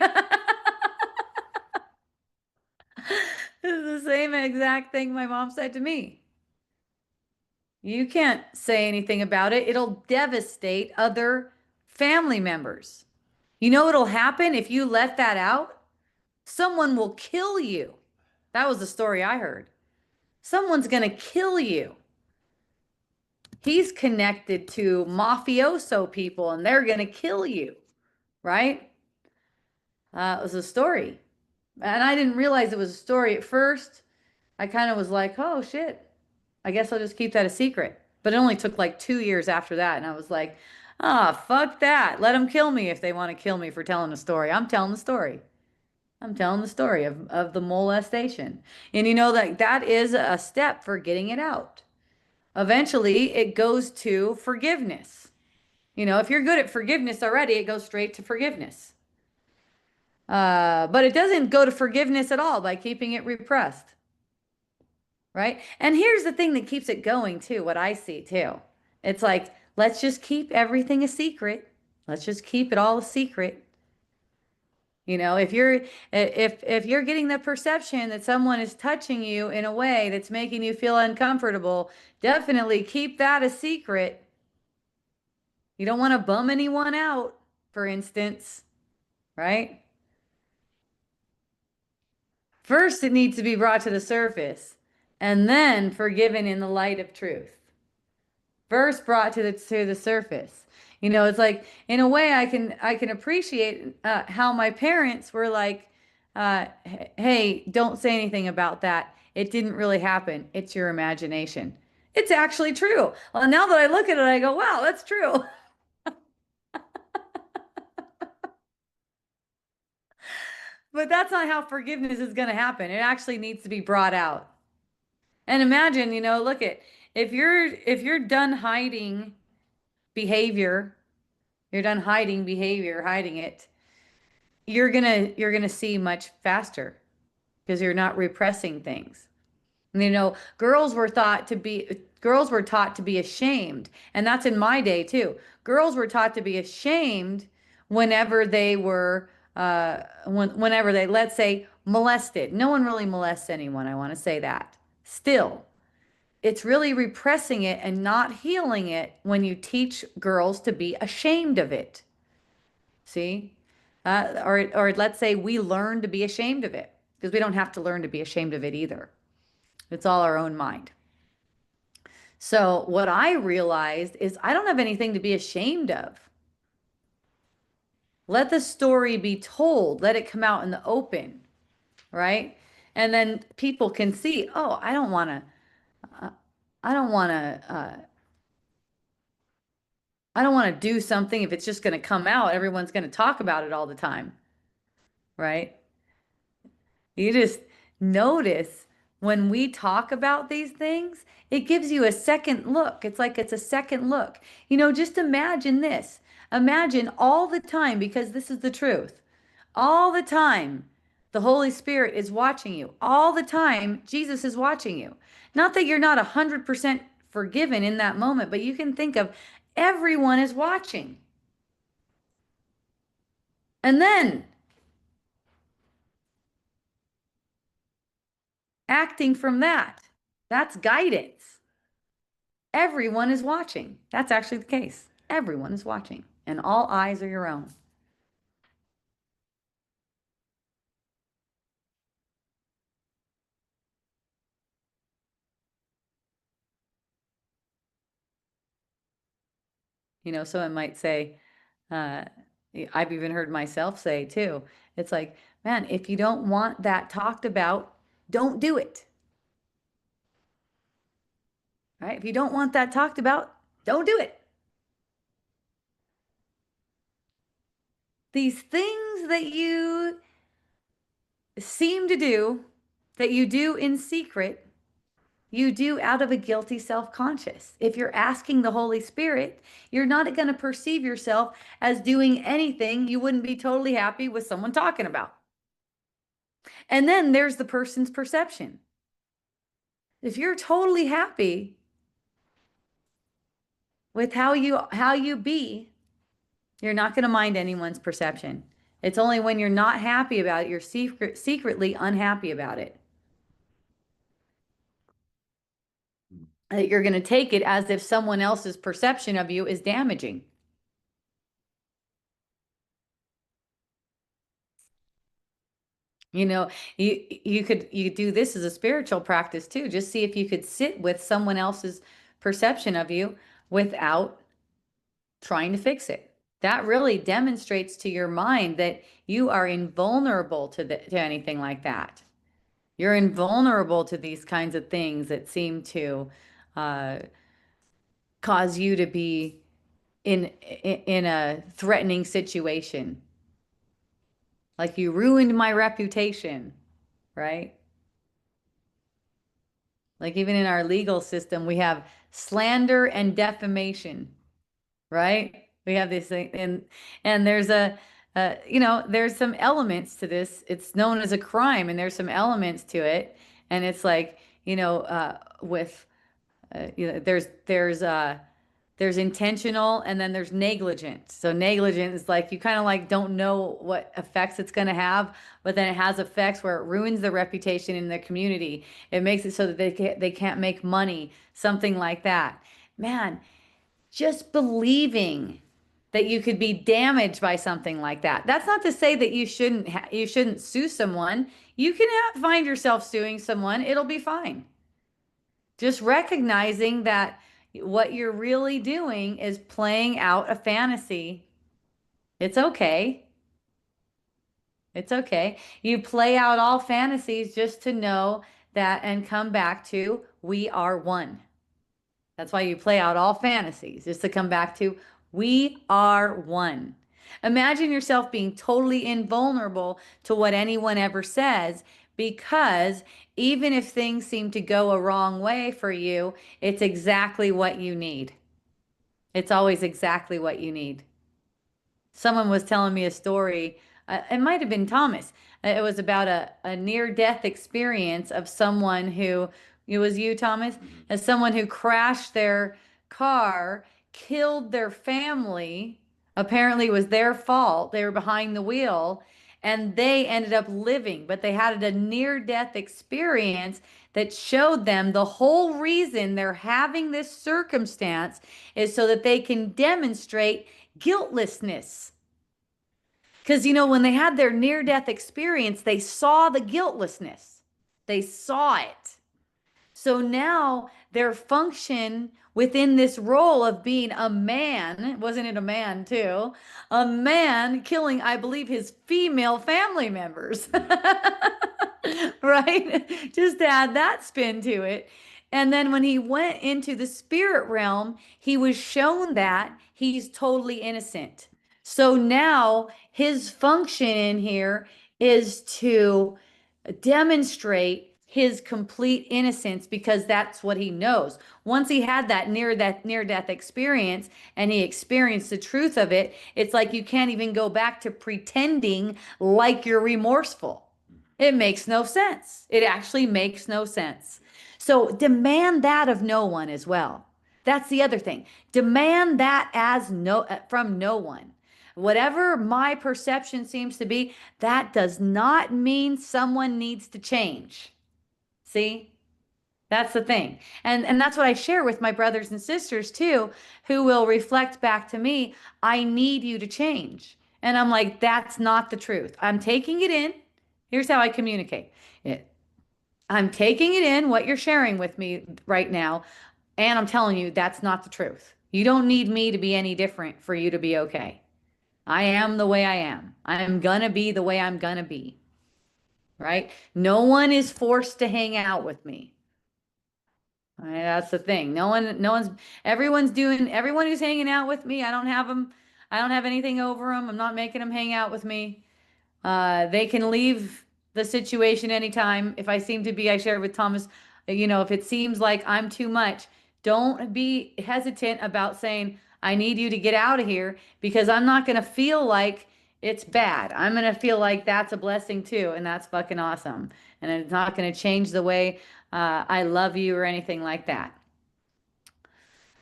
Speaker 1: This is the same exact thing my mom said to me. You can't say anything about it. It'll devastate other family members. You know what'll happen if you let that out? Someone will kill you. That was the story I heard. Someone's going to kill you. He's connected to mafioso people and they're going to kill you, right? It was a story. And I didn't realize it was a story at first. I kind of was like, oh shit, I guess I'll just keep that a secret. But it only took like 2 years after that. And I was like, ah, fuck that. Let them kill me if they want to kill me for telling a story. I'm telling the story. I'm telling the story of the molestation. And that is a step for getting it out. Eventually, it goes to forgiveness. If you're good at forgiveness already, it goes straight to forgiveness. But it doesn't go to forgiveness at all by keeping it repressed. Right? And here's the thing that keeps it going too, what I see too. It's like, let's just keep everything a secret. Let's just keep it all a secret. You know, if you're getting the perception that someone is touching you in a way that's making you feel uncomfortable, definitely keep that a secret. You don't want to bum anyone out, for instance, right? First, it needs to be brought to the surface and then forgiven in the light of truth. First brought to the surface. You know, it's like in a way I can appreciate how my parents were like, "Hey, don't say anything about that. It didn't really happen. It's your imagination." It's actually true. Well, now that I look at it, I go, "Wow, that's true." But that's not how forgiveness is going to happen. It actually needs to be brought out. And imagine, you know, look at if you're done hiding behavior, you're done hiding behavior, hiding it, you're gonna see much faster because you're not repressing things. You know, girls were taught to be ashamed, and that's in my day too. Girls were taught to be ashamed whenever they were whenever they, let's say, molested. No one really molests anyone, I want to say that. Still, it's really repressing it and not healing it when you teach girls to be ashamed of it. See? Or let's say we learn to be ashamed of it because we don't have to learn to be ashamed of it either. It's all our own mind. So what I realized is I don't have anything to be ashamed of. Let the story be told. Let it come out in the open, right? And then people can see, oh, I don't want to, I don't want to do something if it's just going to come out. Everyone's going to talk about it all the time, right? You just notice when we talk about these things, it gives you a second look. It's like it's a second look. You know, just imagine this. Imagine all the time, because this is the truth. All the time, the Holy Spirit is watching you. All the time, Jesus is watching you. Not that you're not 100% forgiven in that moment, but you can think of everyone is watching. And then acting from that, that's guidance. Everyone is watching. That's actually the case. Everyone is watching, and all eyes are your own. You know, someone might say, uh, I've even heard myself say too, it's like, man, if you don't want that talked about, don't do it. Right? If you don't want that talked about, don't do it. These things that you seem to do, that you do in secret, you do out of a guilty self-conscious. If you're asking the Holy Spirit, you're not going to perceive yourself as doing anything you wouldn't be totally happy with someone talking about. And then there's the person's perception. If you're totally happy with how you be, you're not going to mind anyone's perception. It's only when you're not happy about it, you're secretly unhappy about it, that you're going to take it as if someone else's perception of you is damaging. You know, you could do this as a spiritual practice too. Just see if you could sit with someone else's perception of you without trying to fix it. That really demonstrates to your mind that you are invulnerable to anything like that. You're invulnerable to these kinds of things that seem to uh, cause you to be in a threatening situation. Like you ruined my reputation, right? Like even in our legal system, we have slander and defamation, right? We have this thing, and there's you know, there's some elements to this. It's known as a crime, and there's some elements to it, and it's like, you know, with you know, there's There's intentional and then there's negligent. So negligent is like you kind of like don't know what effects it's going to have, but then it has effects where it ruins the reputation in the community. It makes it so that they can't make money, something like that. Man, just believing that you could be damaged by something like that. That's not to say that you shouldn't sue someone. You can find yourself suing someone. It'll be fine. Just recognizing that what you're really doing is playing out a fantasy. It's okay. It's okay. You play out all fantasies just to know that and come back to we are one. That's why you play out all fantasies, just to come back to we are one. Imagine yourself being totally invulnerable to what anyone ever says, because even if things seem to go a wrong way for you, it's exactly what you need. It's always exactly what you need. Someone was telling me a story. It might have been Thomas. It was about a near-death experience of someone who, it was you, Thomas, as someone who crashed their car, killed their family. Apparently, it was their fault. They were behind the wheel, and they ended up living, but they had a near-death experience that showed them the whole reason they're having this circumstance is so that they can demonstrate guiltlessness. Because, when they had their near death experience, they saw the guiltlessness, they saw it. So now their function within this role of being a man, wasn't it a man too? A man killing, I believe, his female family members. Right? Just to add that spin to it. And then when he went into the spirit realm, he was shown that he's totally innocent. So now his function in here is to demonstrate his complete innocence, because that's what he knows. Once he had that near death experience and he experienced the truth of it, it's like you can't even go back to pretending like you're remorseful. It makes no sense. It actually makes no sense. So demand that of no one as well. That's the other thing. Demand that as from no one. Whatever my perception seems to be, that does not mean someone needs to change. See? That's the thing. And that's what I share with my brothers and sisters too, who will reflect back to me, I need you to change. And I'm like, that's not the truth. I'm taking it in. Here's how I communicate it. I'm taking it in, what you're sharing with me right now, and I'm telling you that's not the truth. You don't need me to be any different for you to be okay. I am the way I am. I'm gonna be the way I'm gonna be. Right? No one is forced to hang out with me. Right, that's the thing. Everyone who's hanging out with me, I don't have them, I don't have anything over them. I'm not making them hang out with me. They can leave the situation anytime. If I seem to be, I shared with Thomas, if it seems like I'm too much, don't be hesitant about saying, I need you to get out of here, because I'm not going to feel like it's bad. I'm going to feel like that's a blessing too. And that's fucking awesome. And it's not going to change the way I love you or anything like that.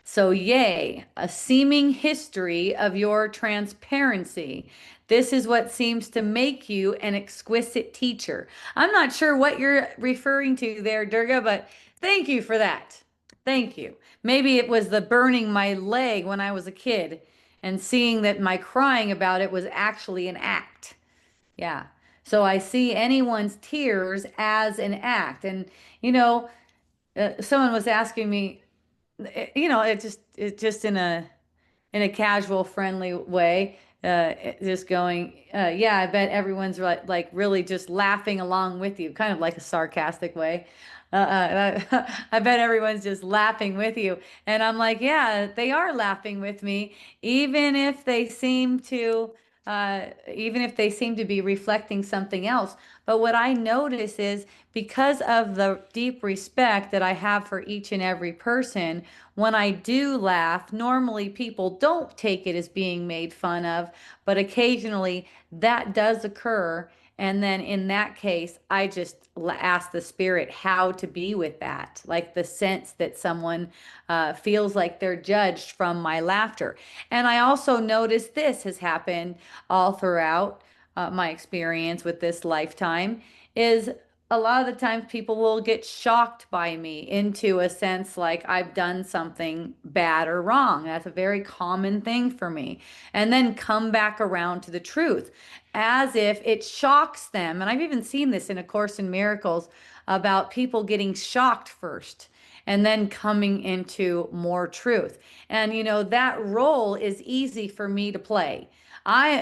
Speaker 1: So, yay, a seeming history of your transparency. This is what seems to make you an exquisite teacher. I'm not sure what you're referring to there, Durga, but thank you for that. Thank you. Maybe it was the burning my leg when I was a kid and seeing that my crying about it was actually an act. Yeah. So I see anyone's tears as an act. And, someone was asking me, it just in a casual, friendly way, just going, yeah, I bet everyone's like really just laughing along with you, kind of like a sarcastic way. I bet everyone's just laughing with you. And I'm like, yeah, they are laughing with me, even if they seem to, even if they seem to be reflecting something else. But what I notice is, because of the deep respect that I have for each and every person, when I do laugh, normally people don't take it as being made fun of, but occasionally that does occur. And then in that case, I just ask the spirit how to be with that, like the sense that someone feels like they're judged from my laughter. And I also notice this has happened all throughout my experience with this lifetime is a lot of the times people will get shocked by me into a sense like I've done something bad or wrong. That's a very common thing for me. And then come back around to the truth as if it shocks them. And I've even seen this in A Course in Miracles about people getting shocked first and then coming into more truth. And that role is easy for me to play.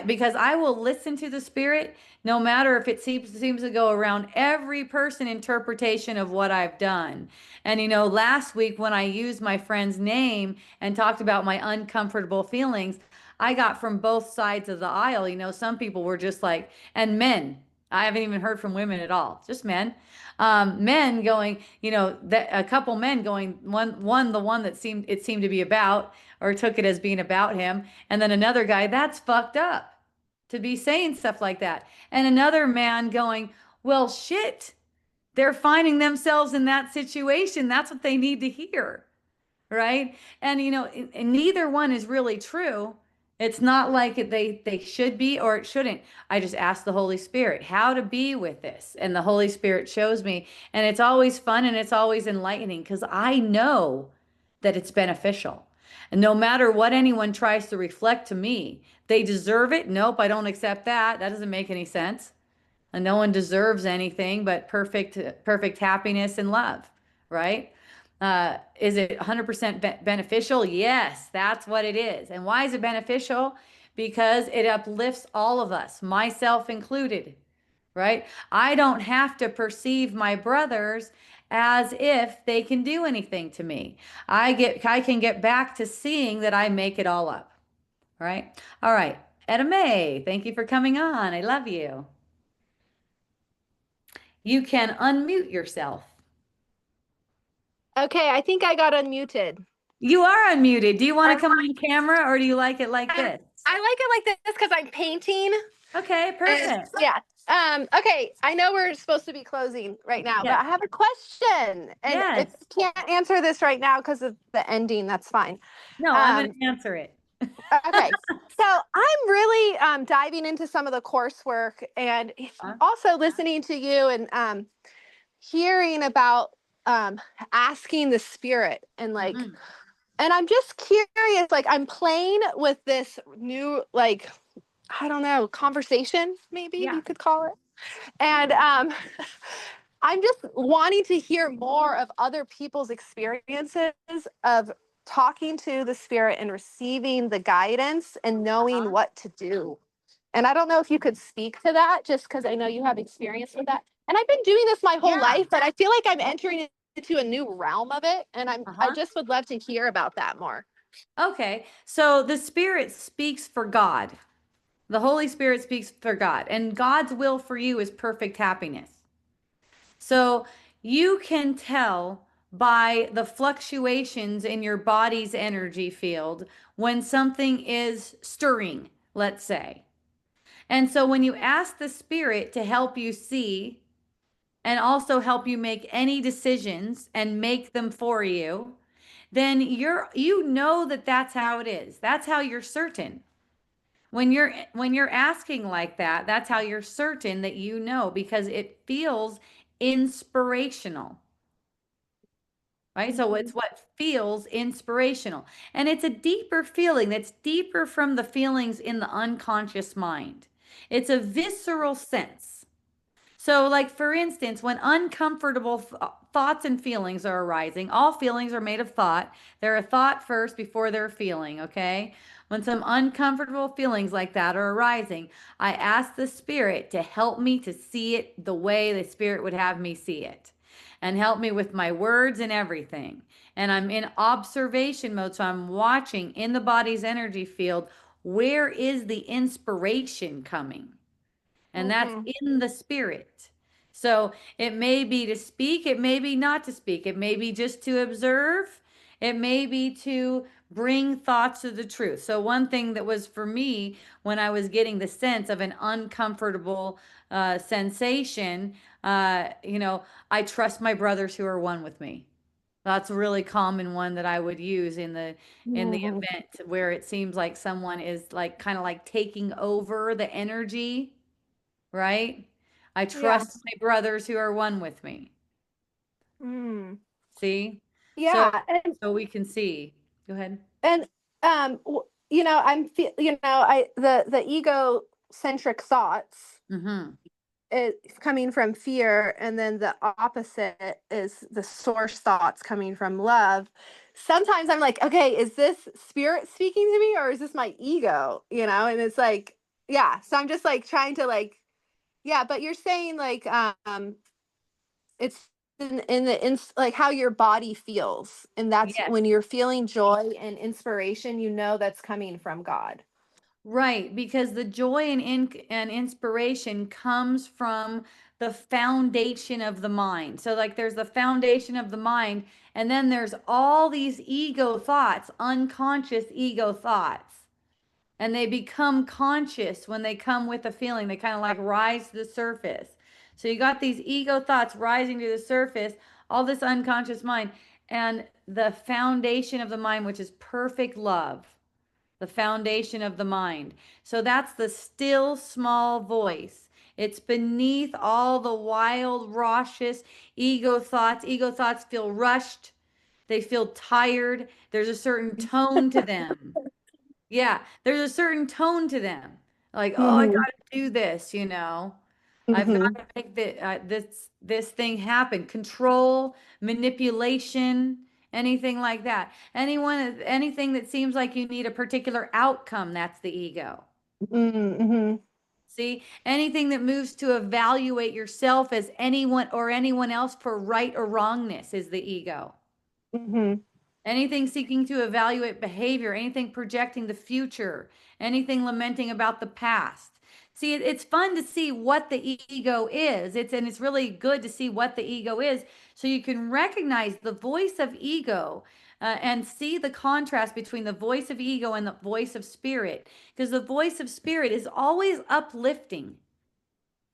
Speaker 1: Because I will listen to the spirit no matter if it seems to go around every person interpretation of what I've done. And last week when I used my friend's name and talked about my uncomfortable feelings, I got from both sides of the aisle. Some people were just like, and men. I haven't even heard from women at all, just men. Men going, that a couple men going, one the one that seemed to be about or took it as being about him, and then another guy, that's fucked up to be saying stuff like that. And another man going, well, shit, they're finding themselves in that situation. That's what they need to hear. Right. And, and neither one is really true. It's not like they should be or it shouldn't. I just ask the Holy Spirit how to be with this. And the Holy Spirit shows me. And it's always fun and it's always enlightening because I know that it's beneficial. And no matter what anyone tries to reflect to me, they deserve it. Nope, I don't accept that. That doesn't make any sense. And no one deserves anything but perfect happiness and love, right? Is it 100% beneficial? Yes, that's what it is. And why is it beneficial? Because it uplifts all of us, myself included, right? I don't have to perceive my brothers as if they can do anything to me. I can get back to seeing that I make it all up, right? All right. Etta May, thank you for coming on. I love you. You can unmute yourself.
Speaker 5: Okay, I think I got unmuted.
Speaker 1: You are unmuted. Do you want to come on camera or do you like it like this?
Speaker 5: I like it like this because I'm painting.
Speaker 1: Okay, perfect.
Speaker 5: Yeah. Okay, I know we're supposed to be closing right now,
Speaker 1: Yeah.
Speaker 5: but I have a question. And
Speaker 1: Yes.
Speaker 5: if you can't answer this right now because of the ending, that's fine.
Speaker 1: No, I'm going to answer it.
Speaker 5: Okay. So I'm really diving into some of the coursework and also listening to you and hearing about asking the spirit and like and I'm just curious, like I'm playing with this new, like, I don't know, conversation, maybe you could call it. And I'm just wanting to hear more of other people's experiences of talking to the spirit and receiving the guidance and knowing what to do. And I don't know if you could speak to that, just because I know you have experience with that. And I've been doing this my whole life, but I feel like I'm entering into a new realm of it. And I just would love to hear about that more.
Speaker 1: Okay. So the Spirit speaks for God. The Holy Spirit speaks for God. And God's will for you is perfect happiness. So you can tell by the fluctuations in your body's energy field when something is stirring, let's say. And so when you ask the Spirit to help you see and also help you make any decisions and make them for you, then you know that that's how it is. That's how you're certain. When you're asking like that, that's how you're certain that you know because it feels inspirational. Right? So it's what feels inspirational. And it's a deeper feeling that's deeper from the feelings in the unconscious mind. It's a visceral sense. So, like, for instance, when uncomfortable thoughts and feelings are arising, all feelings are made of thought. They're a thought first before they're a feeling, okay? When some uncomfortable feelings like that are arising, I ask the Spirit to help me to see it the way the Spirit would have me see it and help me with my words and everything. And I'm in observation mode, so I'm watching in the body's energy field, where is the inspiration coming? And that's in the spirit. So it may be to speak, it may be not to speak, it may be just to observe, it may be to bring thoughts to the truth. So one thing that was for me when I was getting the sense of an uncomfortable sensation, I trust my brothers who are one with me. That's a really common one that I would use in the
Speaker 5: Mhm.
Speaker 1: event where it seems like someone is like kind of like taking over the energy, right? I
Speaker 5: Yeah.
Speaker 1: trust my brothers who are one with me.
Speaker 5: Mm.
Speaker 1: See? So
Speaker 5: Yeah. And
Speaker 1: so we can see. Go ahead.
Speaker 5: and I the egocentric thoughts
Speaker 1: Mm-hmm.
Speaker 5: is coming from fear, and then the opposite is the source thoughts coming from love. Sometimes I'm like, okay, is this spirit speaking to me, or is this my ego? And it's like, yeah. So I'm just like trying to like, yeah. But you're saying like, it's in like how your body feels, and that's
Speaker 1: Yes.
Speaker 5: when you're feeling joy and inspiration, that's coming from God.
Speaker 1: Right, because the joy and inspiration comes from the foundation of the mind. So like there's the foundation of the mind, and then there's all these ego thoughts, unconscious ego thoughts. And they become conscious when they come with a feeling. They kind of like rise to the surface. So you got these ego thoughts rising to the surface, all this unconscious mind, and the foundation of the mind, which is perfect love, the foundation of the mind. So that's the still small voice. It's beneath all the wild, raucous ego thoughts. Ego thoughts feel rushed. They feel tired. There's a certain tone to them. Yeah, there's a certain tone to them. Like, oh, I
Speaker 5: Mm-hmm.
Speaker 1: got to do this. I've got
Speaker 5: Mm-hmm.
Speaker 1: to make this thing happen. Control, manipulation, anything like that. Anything that seems like you need a particular outcome, that's the ego.
Speaker 5: Mm-hmm.
Speaker 1: See, anything that moves to evaluate yourself as anyone else for right or wrongness is the ego.
Speaker 5: Mm-hmm.
Speaker 1: Anything seeking to evaluate behavior, anything projecting the future, anything lamenting about the past. See, it's fun to see what the ego is. It's really good to see what the ego is so you can recognize the voice of ego and see the contrast between the voice of ego and the voice of spirit. Because the voice of spirit is always uplifting.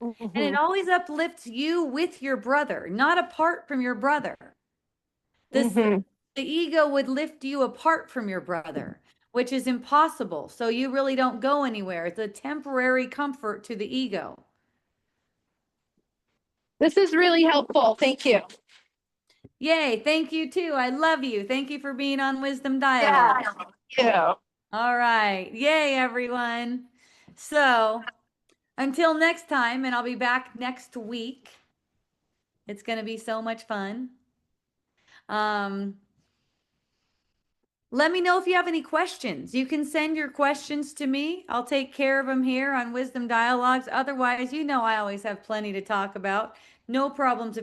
Speaker 1: And it
Speaker 5: Mm-hmm.
Speaker 1: always uplifts you with your brother, not apart from your brother. This
Speaker 5: Mm-hmm.
Speaker 1: the ego would lift you apart from your brother, which is impossible. So you really don't go anywhere. It's a temporary comfort to the ego.
Speaker 5: This is really helpful. Thank you.
Speaker 1: Yay, thank you too. I love you. Thank you for being on Wisdom Dialogue.
Speaker 5: Yeah. Thank you.
Speaker 1: All right. Yay, everyone. So until next time, and I'll be back next week. It's going to be so much fun. Um, Let me know if you have any questions. You can send your questions to me. I'll take care of them here on Wisdom Dialogues. Otherwise, I always have plenty to talk about. No problem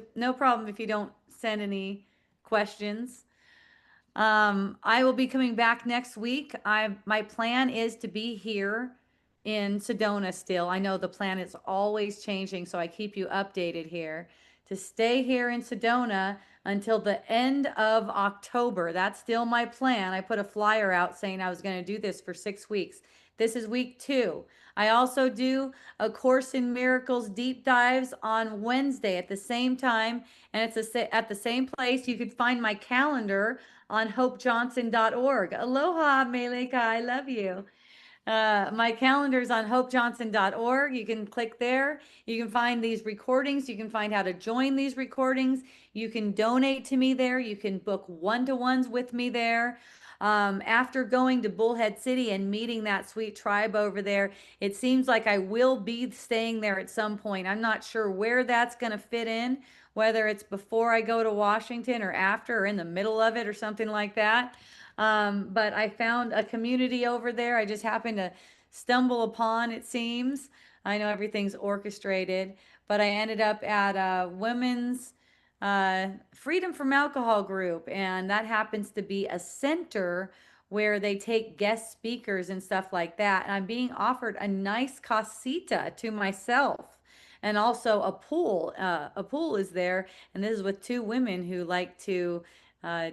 Speaker 1: if you don't send any questions. I will be coming back next week. My plan is to be here in Sedona still. I know the plan is always changing, so I keep you updated here. To stay here in Sedona until the end of October. That's still my plan. I put a flyer out saying I was going to do this for 6 weeks. This is week 2. I also do a Course in Miracles deep dives on Wednesday at the same time, and it's at the same place. You could find my calendar on hopejohnson.org. Aloha, Meleka, I love you. My calendar's on hopejohnson.org. You can click there. You can find these recordings. You can find how to join these recordings. You can donate to me there. You can book one-to-ones with me there. After going to Bullhead City and meeting that sweet tribe over there, it seems like I will be staying there at some point. I'm not sure where that's going to fit in, whether it's before I go to Washington or after or in the middle of it or something like that. But I found a community over there. I just happened to stumble upon, it seems. I know everything's orchestrated, but I ended up at a women's Freedom from Alcohol group, and that happens to be a center where they take guest speakers and stuff like that. And I'm being offered a nice casita to myself. And also a pool. A pool is there, and this is with 2 women who like to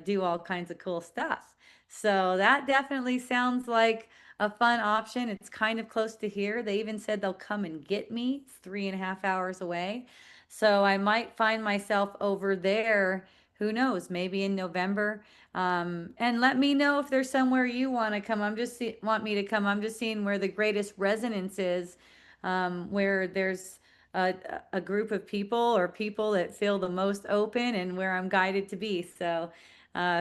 Speaker 1: do all kinds of cool stuff. So that definitely sounds like a fun option. It's kind of close to here. They even said they'll come and get me. It's 3.5 hours away. So I might find myself over there. Who knows? Maybe in November. And let me know if there's somewhere you want to come. Want me to come. I'm just seeing where the greatest resonance is, where there's a group of people or people that feel the most open and where I'm guided to be. So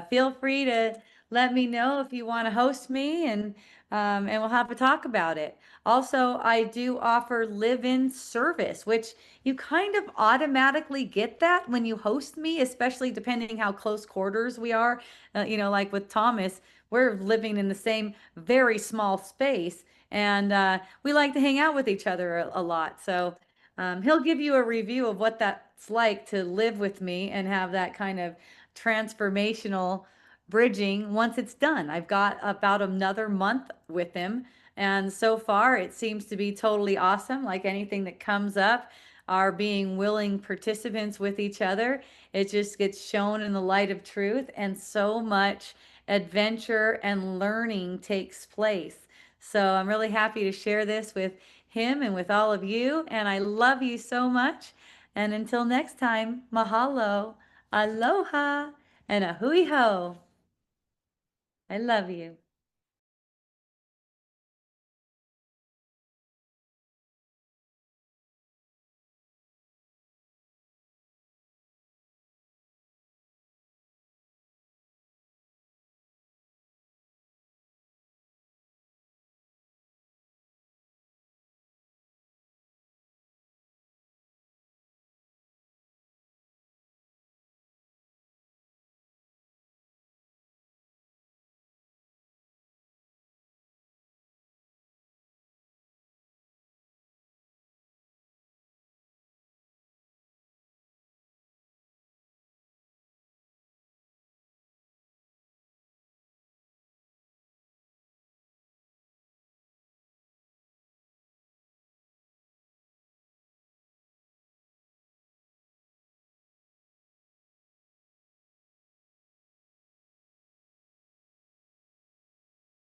Speaker 1: feel free to let me know if you want to host me, and we'll have a talk about it. Also, I do offer live-in service, which you kind of automatically get that when you host me, especially depending how close quarters we are. Like with Thomas, we're living in the same very small space, and we like to hang out with each other a lot. So he'll give you a review of what that's like to live with me and have that kind of transformational bridging once it's done. I've got about another month with him, and so far it seems to be totally awesome. Like anything that comes up, are being willing participants with each other. It just gets shown in the light of truth, and so much adventure and learning takes place. So I'm really happy to share this with him and with all of you. And I love you so much. And until next time, mahalo, aloha, and a hui ho. I love you.